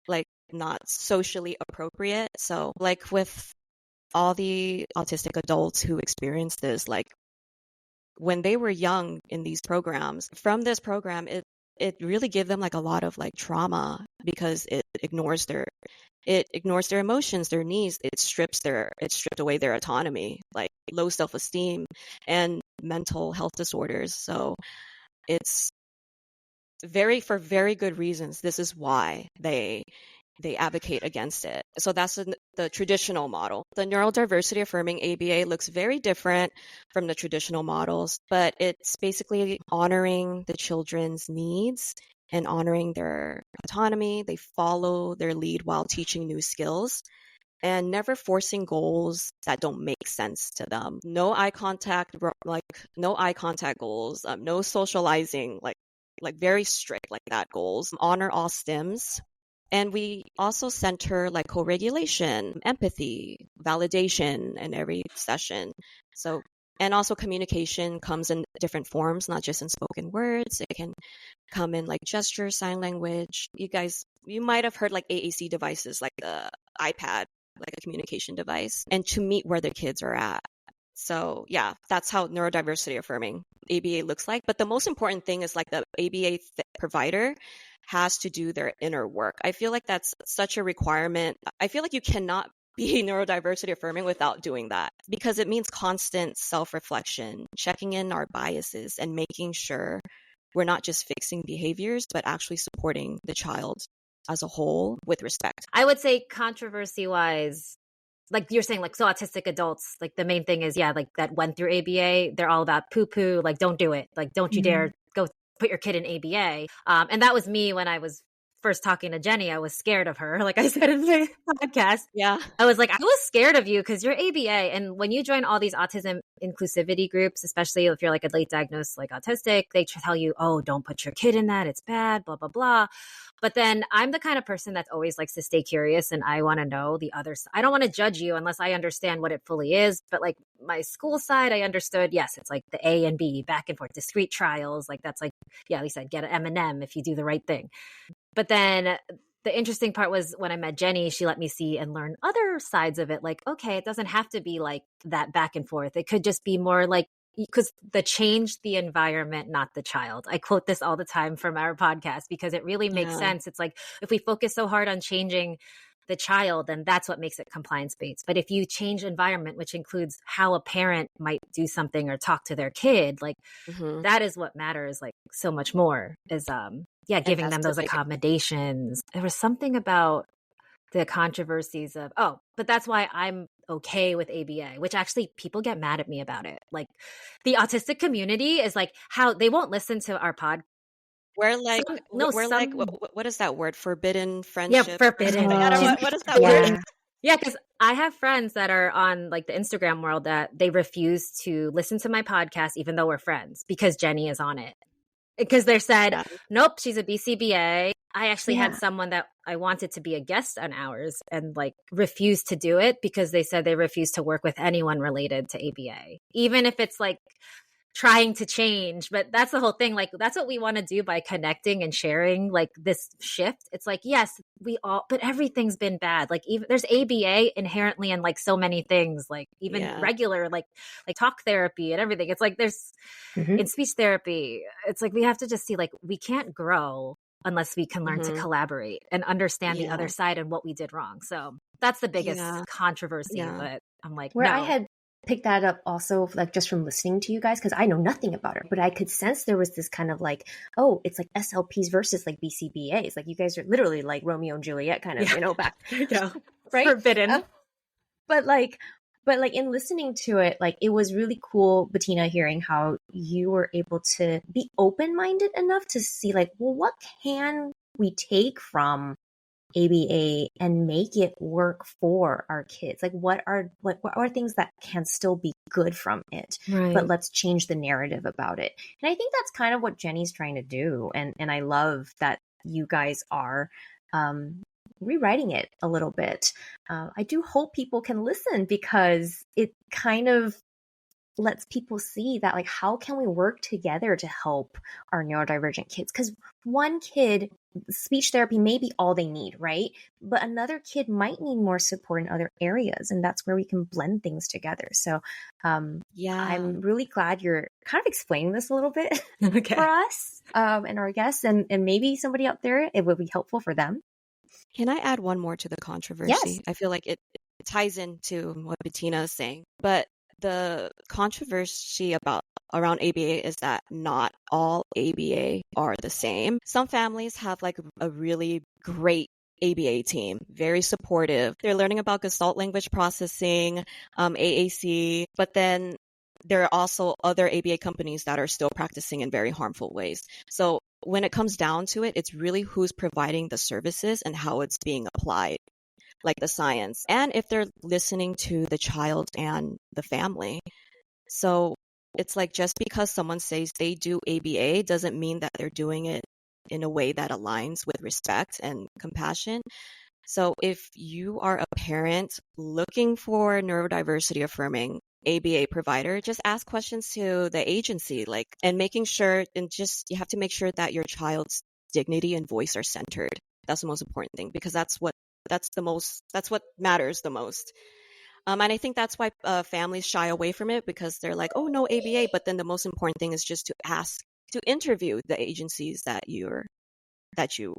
like not socially appropriate. So like with all the autistic adults who experience this, like when they were young in these programs, from this program, it really gave them like a lot of like trauma because it ignores their emotions, their needs. It stripped away their autonomy, like low self-esteem and mental health disorders. So it's for very good reasons. This is why they advocate against it. So that's the traditional model. The neurodiversity affirming ABA looks very different from the traditional models, but it's basically honoring the children's needs and honoring their autonomy. They follow their lead while teaching new skills and never forcing goals that don't make sense to them. No eye contact, no eye contact goals, no socializing, like very strict like that goals. Honor all stims. And we also center like co-regulation, empathy, validation in every session. So, and also communication comes in different forms, not just in spoken words. It can come in like gesture, sign language. You might have heard like AAC devices, like the iPad, like a communication device, and to meet where the kids are at. So yeah, that's how neurodiversity affirming ABA looks like. But the most important thing is like the ABA provider has to do their inner work. I feel like that's such a requirement. I feel like you cannot be neurodiversity affirming without doing that, because it means constant self-reflection, checking in our biases, and making sure we're not just fixing behaviors, but actually supporting the child as a whole with respect. I would say controversy wise, like you're saying, like, so autistic adults, like the main thing is, yeah, like that went through ABA, they're all about poo poo, like don't do it. Like, don't you dare go put your kid in ABA. And that was me when I was first talking to Jenny. I was scared of her. Like I said in the podcast, Yeah. I was like, I was scared of you because you're ABA. And when you join all these autism inclusivity groups, especially if you're like a late diagnosed, like autistic, they tell you, oh, don't put your kid in that. It's bad, blah, blah, blah. But then I'm the kind of person that's always likes to stay curious, and I want to know the other side. I don't want to judge you unless I understand what it fully is. But like my school side, I understood, yes, it's like the A and B, back and forth, discrete trials. Like that's like, yeah, at least I'd get an M&M if you do the right thing. But then the interesting part was when I met Jenny, she let me see and learn other sides of it. Like, okay, it doesn't have to be like that back and forth. It could just be more like, because the change the environment, not the child. I quote this all the time from our podcast because it really makes sense. It's like, if we focus so hard on changing the child, then that's what makes it compliance-based. But if you change environment, which includes how a parent might do something or talk to their kid, like that is what matters, like so much more is, giving them those accommodations. There was something about the controversies of, but that's why I'm okay with ABA, which actually people get mad at me about it. Like the autistic community is like, how they won't listen to our pod. We're like, what is that word? Forbidden friendship? Yeah, forbidden. What is that word? Yeah, because I have friends that are on like the Instagram world that they refuse to listen to my podcast, even though we're friends, because Jenny is on it. Because they said, nope, she's a BCBA. I actually had someone that I wanted to be a guest on ours and like refused to do it because they said they refuse to work with anyone related to ABA, even if it's like trying to change. But that's the whole thing. Like, that's what we want to do by connecting and sharing like this shift. It's like, yes, but everything's been bad. Like, even there's ABA inherently in like so many things, like even regular, like talk therapy and everything. It's like there's in speech therapy, it's like we have to just see, like, we can't grow unless we can learn to collaborate and understand the other side and what we did wrong. So that's the biggest controversy. But I'm like, I had picked that up also, like just from listening to you guys, because I know nothing about it, but I could sense there was this kind of like, oh, it's like SLPs versus like BCBAs. Like you guys are literally like Romeo and Juliet kind of, back, right? Forbidden. But in listening to it, like it was really cool, Bettina, hearing how you were able to be open-minded enough to see like, well, what can we take from ABA and make it work for our kids? Like what are things that can still be good from it, but let's change the narrative about it. And I think that's kind of what Jenny's trying to do. And I love that you guys are rewriting it a little bit. I do hope people can listen because it kind of lets people see that, like, how can we work together to help our neurodivergent kids? Because one kid, speech therapy may be all they need, right? But another kid might need more support in other areas, and that's where we can blend things together. So I'm really glad you're kind of explaining this a little bit for us and our guests, and maybe somebody out there, it would be helpful for them. Can I add one more to the controversy? Yes. I feel like it ties into what Bettina is saying, but the controversy around ABA is that not all ABA are the same. Some families have like a really great ABA team, very supportive. They're learning about Gestalt language processing, AAC, but then there are also other ABA companies that are still practicing in very harmful ways. So when it comes down to it, it's really who's providing the services and how it's being applied, like the science, and if they're listening to the child and the family. So it's like, just because someone says they do ABA doesn't mean that they're doing it in a way that aligns with respect and compassion. So if you are a parent looking for neurodiversity affirming ABA provider, just ask questions to the agency, and making sure, you have to make sure that your child's dignity and voice are centered. That's the most important thing, because that's what matters the most. And I think that's why families shy away from it, because they're like, oh, no ABA. But then the most important thing is just to interview the agencies that you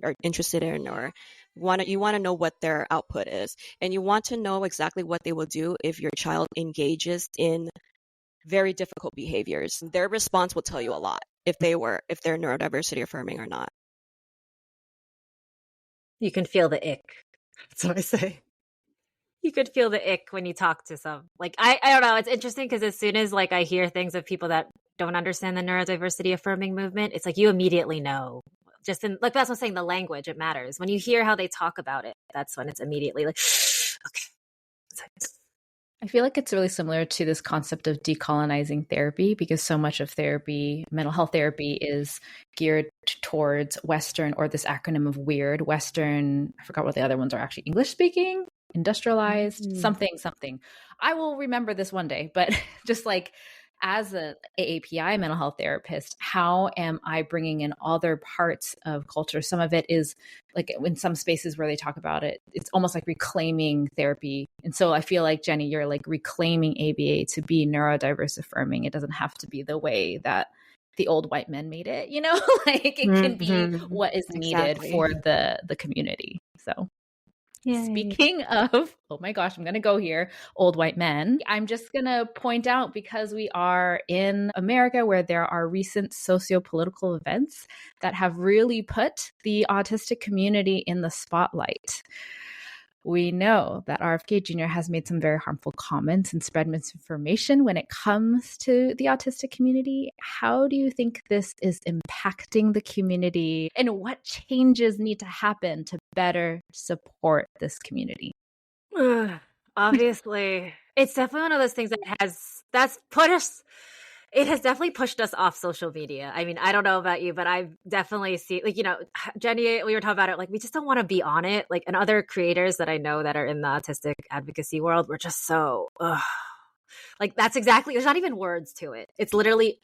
are interested in, or You want to know what their output is, and you want to know exactly what they will do if your child engages in very difficult behaviors. Their response will tell you a lot if they're neurodiversity affirming or not. You can feel the ick. That's what I say. You could feel the ick when you talk to some. Like, I don't know. It's interesting because as soon as like I hear things of people that don't understand the neurodiversity affirming movement, it's like you immediately know. Just in like that's what I'm saying. The language, it matters. When you hear how they talk about it, that's when it's immediately like, okay. I feel like it's really similar to this concept of decolonizing therapy, because so much of therapy, mental health therapy, is geared towards Western, or this acronym of WEIRD, Western, I forgot what the other ones are actually, English speaking, industrialized, something. I will remember this one day, but just like as an AAPI mental health therapist, how am I bringing in other parts of culture? Some of it is like in some spaces where they talk about it, it's almost like reclaiming therapy. And so I feel like, Jenny, you're like reclaiming ABA to be neurodiverse affirming. It doesn't have to be the way that the old white men made it, you know, like it can be what is needed for the community. So yay. Speaking of, oh my gosh, I'm going to go here, old white men. I'm just going to point out, because we are in America where there are recent socio-political events that have really put the autistic community in the spotlight. We know that RFK Jr. has made some very harmful comments and spread misinformation when it comes to the autistic community. How do you think this is impacting the community, and what changes need to happen to better support this community? Obviously, it's definitely one of those things it has definitely pushed us off social media. I mean, I don't know about you, but I've definitely seen, like, you know, Jenny, we were talking about it, like, we just don't want to be on it. Like, and other creators that I know that are in the autistic advocacy world, we're just so, like, that's exactly, there's not even words to it. It's literally,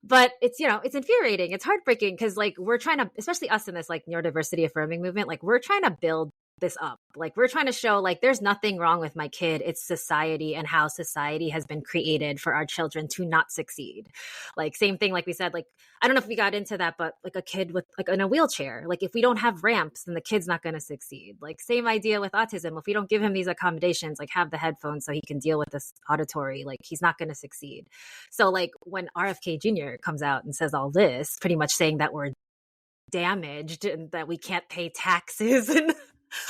but it's, you know, it's infuriating. It's heartbreaking because, like, we're trying to, especially us in this, like, neurodiversity affirming movement, like, we're trying to build this up. Like, we're trying to show, like, there's nothing wrong with my kid. It's society and how society has been created for our children to not succeed. Like, same thing, like we said, like, I don't know if we got into that, but like a kid with like in a wheelchair, like if we don't have ramps, then the kid's not going to succeed. Like, same idea with autism. If we don't give him these accommodations, like have the headphones so he can deal with this auditory, like he's not going to succeed. So like when RFK Jr. comes out and says all this, pretty much saying that we're damaged and that we can't pay taxes, and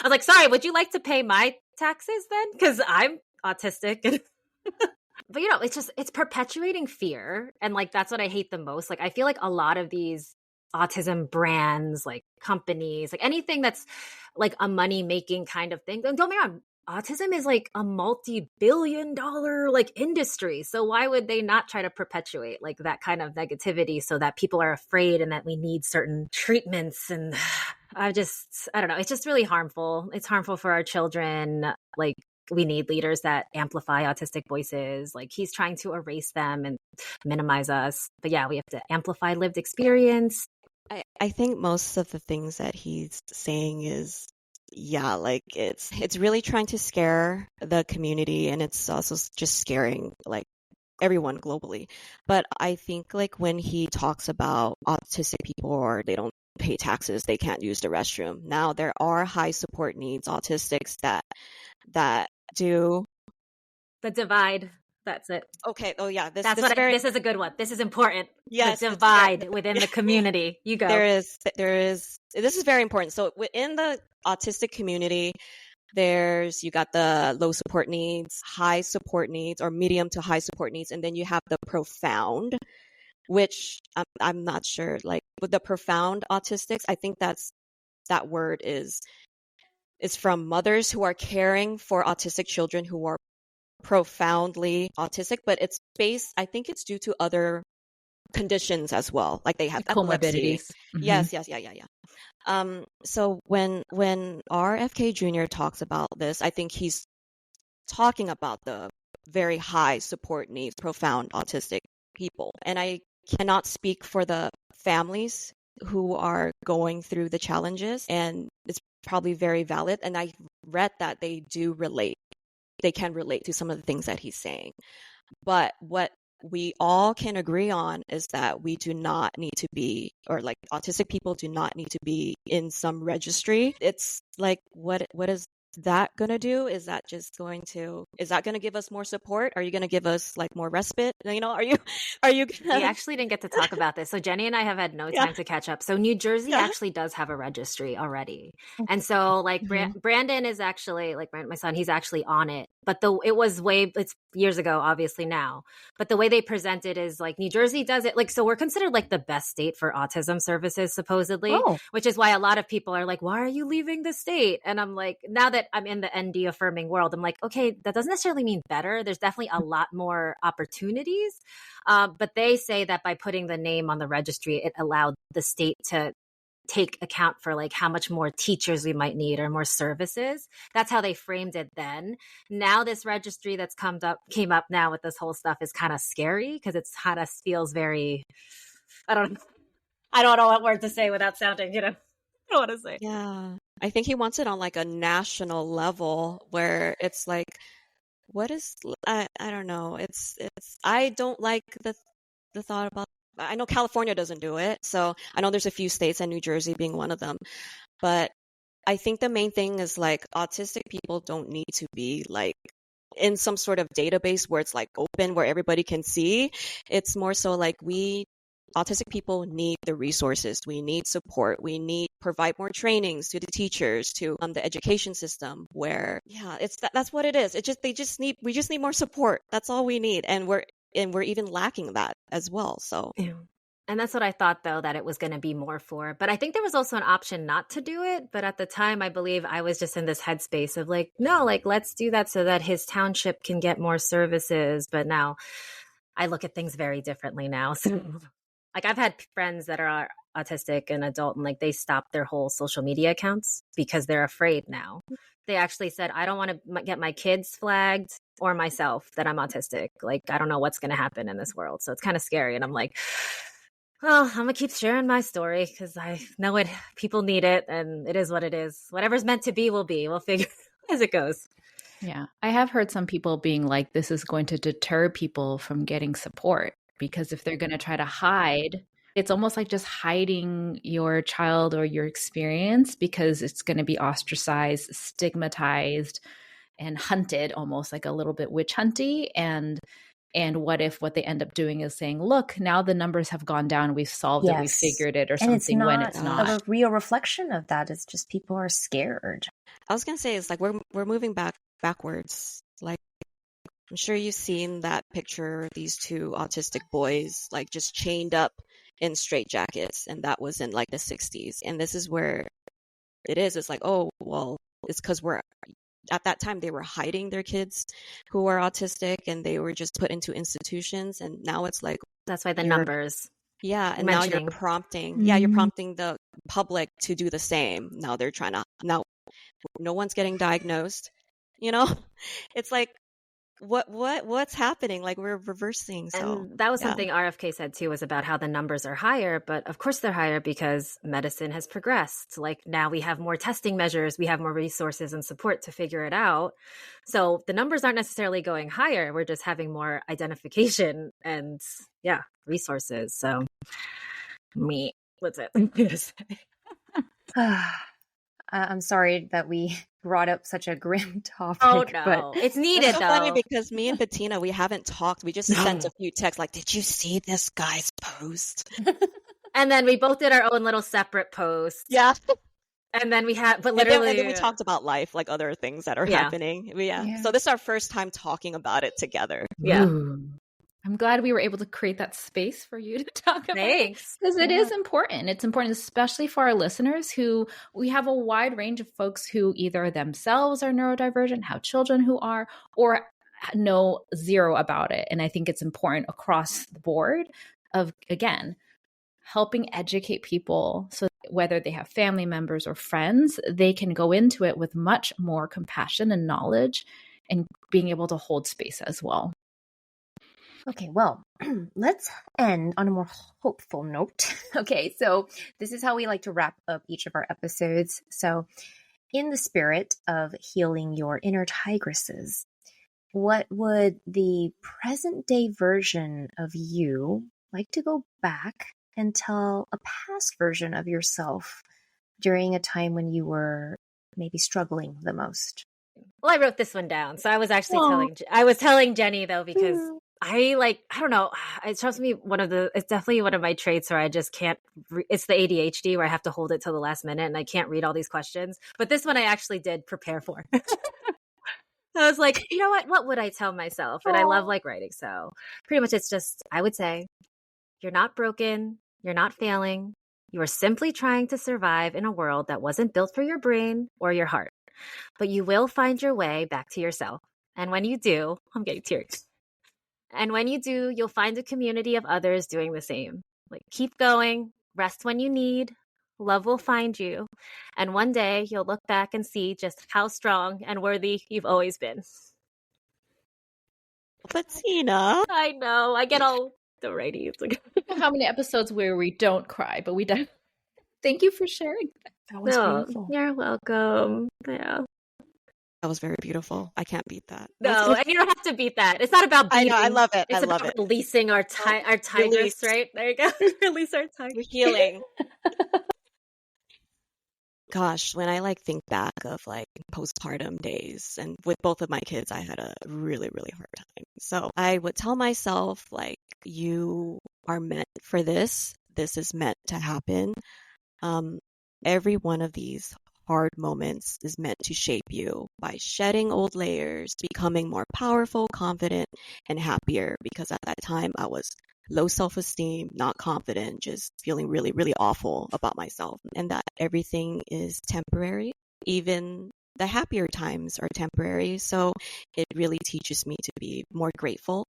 I was like, sorry, would you like to pay my taxes then? Because I'm autistic. But, you know, it's perpetuating fear. And like, that's what I hate the most. Like, I feel like a lot of these autism brands, like companies, like anything that's like a money making kind of thing. Don't get me wrong, autism is like a multi-billion-dollar like industry. So why would they not try to perpetuate like that kind of negativity so that people are afraid and that we need certain treatments? And I don't know. It's just really harmful. It's harmful for our children. Like, we need leaders that amplify autistic voices. Like, he's trying to erase them and minimize us. But yeah, we have to amplify lived experience. I think most of the things that he's saying is, yeah, like it's really trying to scare the community, and it's also just scaring like everyone globally. But I think like when he talks about autistic people, or they don't pay taxes, they can't use the restroom. Now there are high support needs autistics that do. The divide. That's it. Okay. Oh yeah. This is a good one. This is important. Yes. The divide within the community. You go. There is. This is very important. So within the autistic community, you got the low support needs, high support needs, or medium to high support needs, and then you have the profound, which I'm not sure. Like with the profound autistics, I think that word is from mothers who are caring for autistic children who are profoundly autistic, but I think it's due to other conditions as well. Like they have comorbidities. Mm-hmm. Yes. Yeah. So when RFK Jr. talks about this, I think he's talking about the very high support needs, profound autistic people. And I cannot speak for the families who are going through the challenges, and it's probably very valid. And I read that they can relate to some of the things that he's saying. But what we all can agree on is that we do not need to be, or like autistic people do not need to be in some registry. It's like, what is that going to do? Is that going to give us more support? Are you going to give us like more respite? Are you We gonna... actually didn't get to talk about this. So Jenny and I have had no time to catch up. So New Jersey actually does have a registry already. And so like Brandon is actually, like my son, he's actually on it. But it's years ago, obviously now. But the way they present it is like New Jersey does it. Like, so we're considered like the best state for autism services, supposedly, which is why a lot of people are like, why are you leaving the state? And I'm like, now that I'm in the ND affirming world, I'm like, okay, that doesn't necessarily mean better. There's definitely a lot more opportunities. But they say that by putting the name on the registry, it allowed the state to take account for like how much more teachers we might need or more services. That's how they framed it then. Now this registry that's came up now with this whole stuff is kind of scary because it's kind of feels very, I don't know what word to say without sounding, I don't want to say. Yeah. I think he wants it on like a national level where it's like, what is, I don't know. I don't like the thought about, I know California doesn't do it. So I know there's a few states, and New Jersey being one of them. But I think the main thing is like autistic people don't need to be like in some sort of database where it's like open, where everybody can see. It's more so like autistic people need the resources. We need support. We need provide more trainings to the teachers, to the education system, where that's what it is. We just need more support. That's all we need. And we're even lacking that as well. So yeah. And that's what I thought, though, that it was going to be more for. But I think there was also an option not to do it. But at the time, I believe I was just in this headspace of like, no, like, let's do that so that his township can get more services. But now I look at things very differently now. So like I've had friends that are autistic and adult, and like they stopped their whole social media accounts because they're afraid now. They actually said, I don't want to get my kids flagged or myself that I'm autistic. Like, I don't know what's going to happen in this world. So it's kind of scary. And I'm like, well, I'm going to keep sharing my story because I know it. People need it, and it is what it is. Whatever's meant to be will be. We'll figure as it goes. Yeah. I have heard some people being like, this is going to deter people from getting support, because if they're going to try to hide, it's almost like just hiding your child or your experience, because it's going to be ostracized, stigmatized, and hunted, almost like a little bit witch hunty. And what if what they end up doing is saying, look, now the numbers have gone down, we've solved it, we figured it, or and something, when it's not. A real reflection of that. It's just people are scared. I was going to say, it's like we're moving backwards. Like, I'm sure you've seen that picture, these two autistic boys, like just chained up in straitjackets, and that was in like the 60s. And this is where it is. It's like, oh, well, it's because at that time they were hiding their kids who are autistic, and they were just put into institutions. And now it's like, that's why the numbers. Yeah. And now you're prompting the public to do the same. Now they're trying to, now no one's getting diagnosed, it's like, what's happening? Like, we're reversing. So and that was something RFK said too, was about how the numbers are higher, but of course they're higher because medicine has progressed. Like, now we have more testing measures, we have more resources and support to figure it out. So the numbers aren't necessarily going higher. We're just having more identification and resources. So what's it? I'm sorry that we brought up such a grim topic. Oh no, but it's needed. It's so funny because me and Bettina, we haven't talked. We just sent a few texts like, did you see this guy's post? And then we both did our own little separate posts. Yeah. And then we had, but literally, and then we talked about life, like other things that are happening. So this is our first time talking about it together. Yeah. Ooh. I'm glad we were able to create that space for you to talk about. Thanks. Because it is important. It's important, especially for our listeners, who we have a wide range of folks who either themselves are neurodivergent, have children who are, or know zero about it. And I think it's important across the board of, again, helping educate people so that whether they have family members or friends, they can go into it with much more compassion and knowledge, and being able to hold space as well. Okay, well, let's end on a more hopeful note. Okay, so this is how we like to wrap up each of our episodes. So in the spirit of healing your inner tigresses, what would the present day version of you like to go back and tell a past version of yourself during a time when you were maybe struggling the most? Well, I wrote this one down. So I was actually telling Jenny though, because I don't know, it's definitely one of my traits where I just can't, it's the ADHD where I have to hold it till the last minute and I can't read all these questions. But this one I actually did prepare for. I was like, you know what would I tell myself? And I love like writing. So pretty much it's just, I would say, you're not broken. You're not failing. You are simply trying to survive in a world that wasn't built for your brain or your heart. But you will find your way back to yourself. And when you do, I'm getting tears. And when you do, you'll find a community of others doing the same. Like, keep going, rest when you need, love will find you. And one day you'll look back and see just how strong and worthy you've always been. Bettina. I know, I get all the righties. How many episodes where we don't cry, but we don't. Thank you for sharing. That was beautiful. You're welcome. Yeah. That was very beautiful. I can't beat that. No, and you don't have to beat that. It's not about beating. I know, I love it. It's about releasing our tigress, right? There you go. Release our tigress. We're healing. Gosh, when I like think back of like postpartum days, and with both of my kids, I had a really, really hard time. So I would tell myself, like, you are meant for this. This is meant to happen. Every one of these hard moments is meant to shape you by shedding old layers, becoming more powerful, confident, and happier. Because at that time I was low self-esteem, not confident, just feeling really, really awful about myself. And that everything is temporary. Even the happier times are temporary. So it really teaches me to be more grateful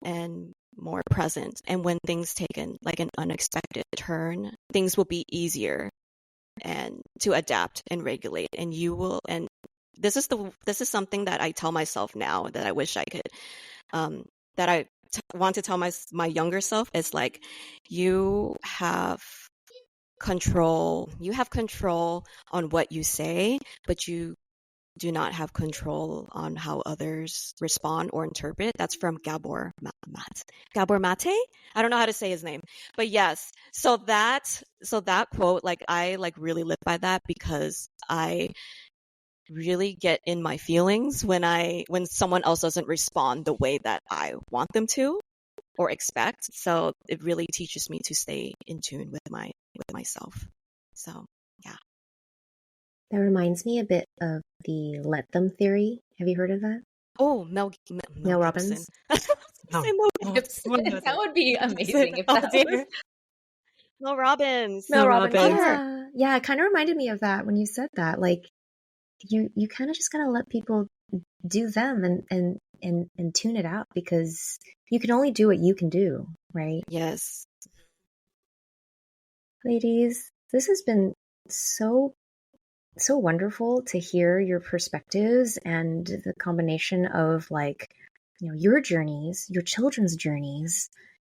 and more present. And when things take an unexpected turn, things will be easier and to adapt and regulate. And you will, and this is something that I tell myself now that I wish I could, that I want to tell my younger self, is like, you have control on what you say, but you do not have control on how others respond or interpret. That's from Gabor Mate. I don't know how to say his name, but yes. So that quote, like, I like really live by that, because I really get in my feelings when someone else doesn't respond the way that I want them to or expect. So it really teaches me to stay in tune with myself. So yeah. That reminds me a bit of the let them theory. Have you heard of that? Oh, Mel Robbins. That would be amazing if that was. Mel Robbins. Yeah, it kind of reminded me of that when you said that. Like, you kind of just gotta let people do them and tune it out, because you can only do what you can do, right? Yes. Ladies, this has been so wonderful to hear your perspectives and the combination of, like, your journeys, your children's journeys,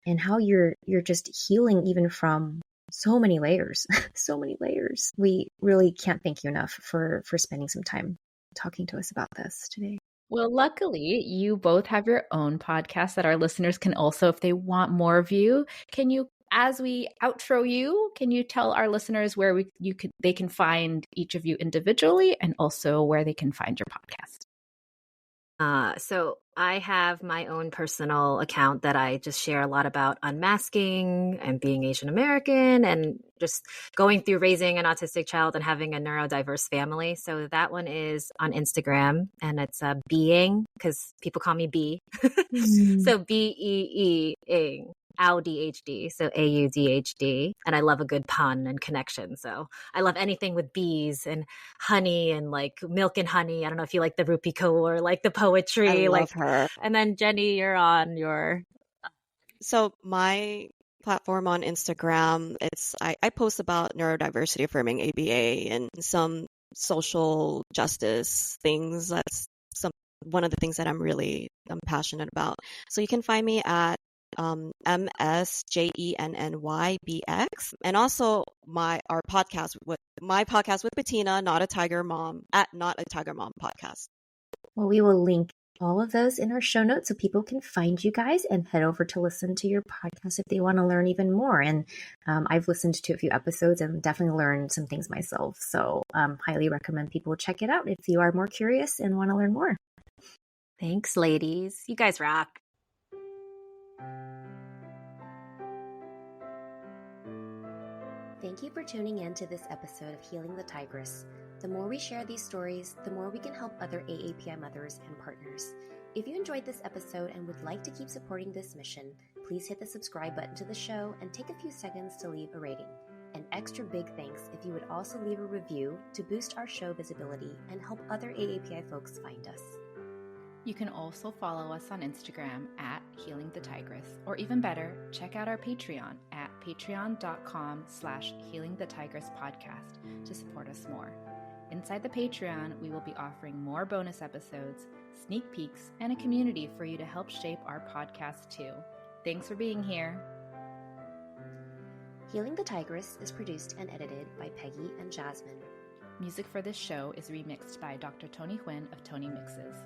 and how you're just healing even from so many layers. So many layers. We really can't thank you enough for spending some time talking to us about this today. Well, luckily, you both have your own podcast that our listeners can also, if they want more of you, as we outro you, can you tell our listeners where they can find each of you individually, and also where they can find your podcast? So I have my own personal account that I just share a lot about unmasking and being Asian American and just going through raising an autistic child and having a neurodiverse family. So that one is on Instagram, and it's Being, because people call me B. So BEEing. AUDHD, so AUDHD, and I love a good pun and connection. So I love anything with bees and honey and like milk and honey. I don't know if you like the Rupiko or like the poetry. I love her. And then Jenny, you're on your. So my platform on Instagram, I post about neurodiversity affirming ABA and some social justice things. That's one of the things that I'm passionate about. So you can find me at MSJENNYBX, and also my podcast with Bettina, Not a Tiger Mom, at Not a Tiger Mom podcast. Well, we will link all of those in our show notes so people can find you guys and head over to listen to your podcast if they want to learn even more. And I've listened to a few episodes and definitely learned some things myself. So highly recommend people check it out if you are more curious and want to learn more. Thanks, ladies. You guys rock. Thank you for tuning in to this episode of Healing the Tigress. The more we share these stories, the more we can help other AAPI mothers and partners. If you enjoyed this episode and would like to keep supporting this mission, please hit the subscribe button to the show and take a few seconds to leave a rating. An extra big thanks if you would also leave a review to boost our show visibility and help other AAPI folks find us. You can also follow us on Instagram at Healing the Tigress, or even better, check out our Patreon at patreon.com/healingthetigress podcast to support us more. Inside the Patreon, we will be offering more bonus episodes, sneak peeks, and a community for you to help shape our podcast too. Thanks for being here. Healing the Tigress is produced and edited by Peggy and Jasmine. Music for this show is remixed by Dr. Tony Huynh of Tony Mixes.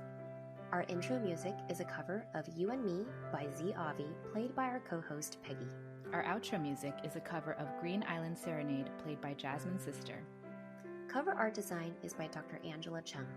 Our intro music is a cover of You and Me by Z Avi, played by our co-host Peggy. Our outro music is a cover of Green Island Serenade, played by Jasmine's sister. Cover art design is by Dr. Angela Chung.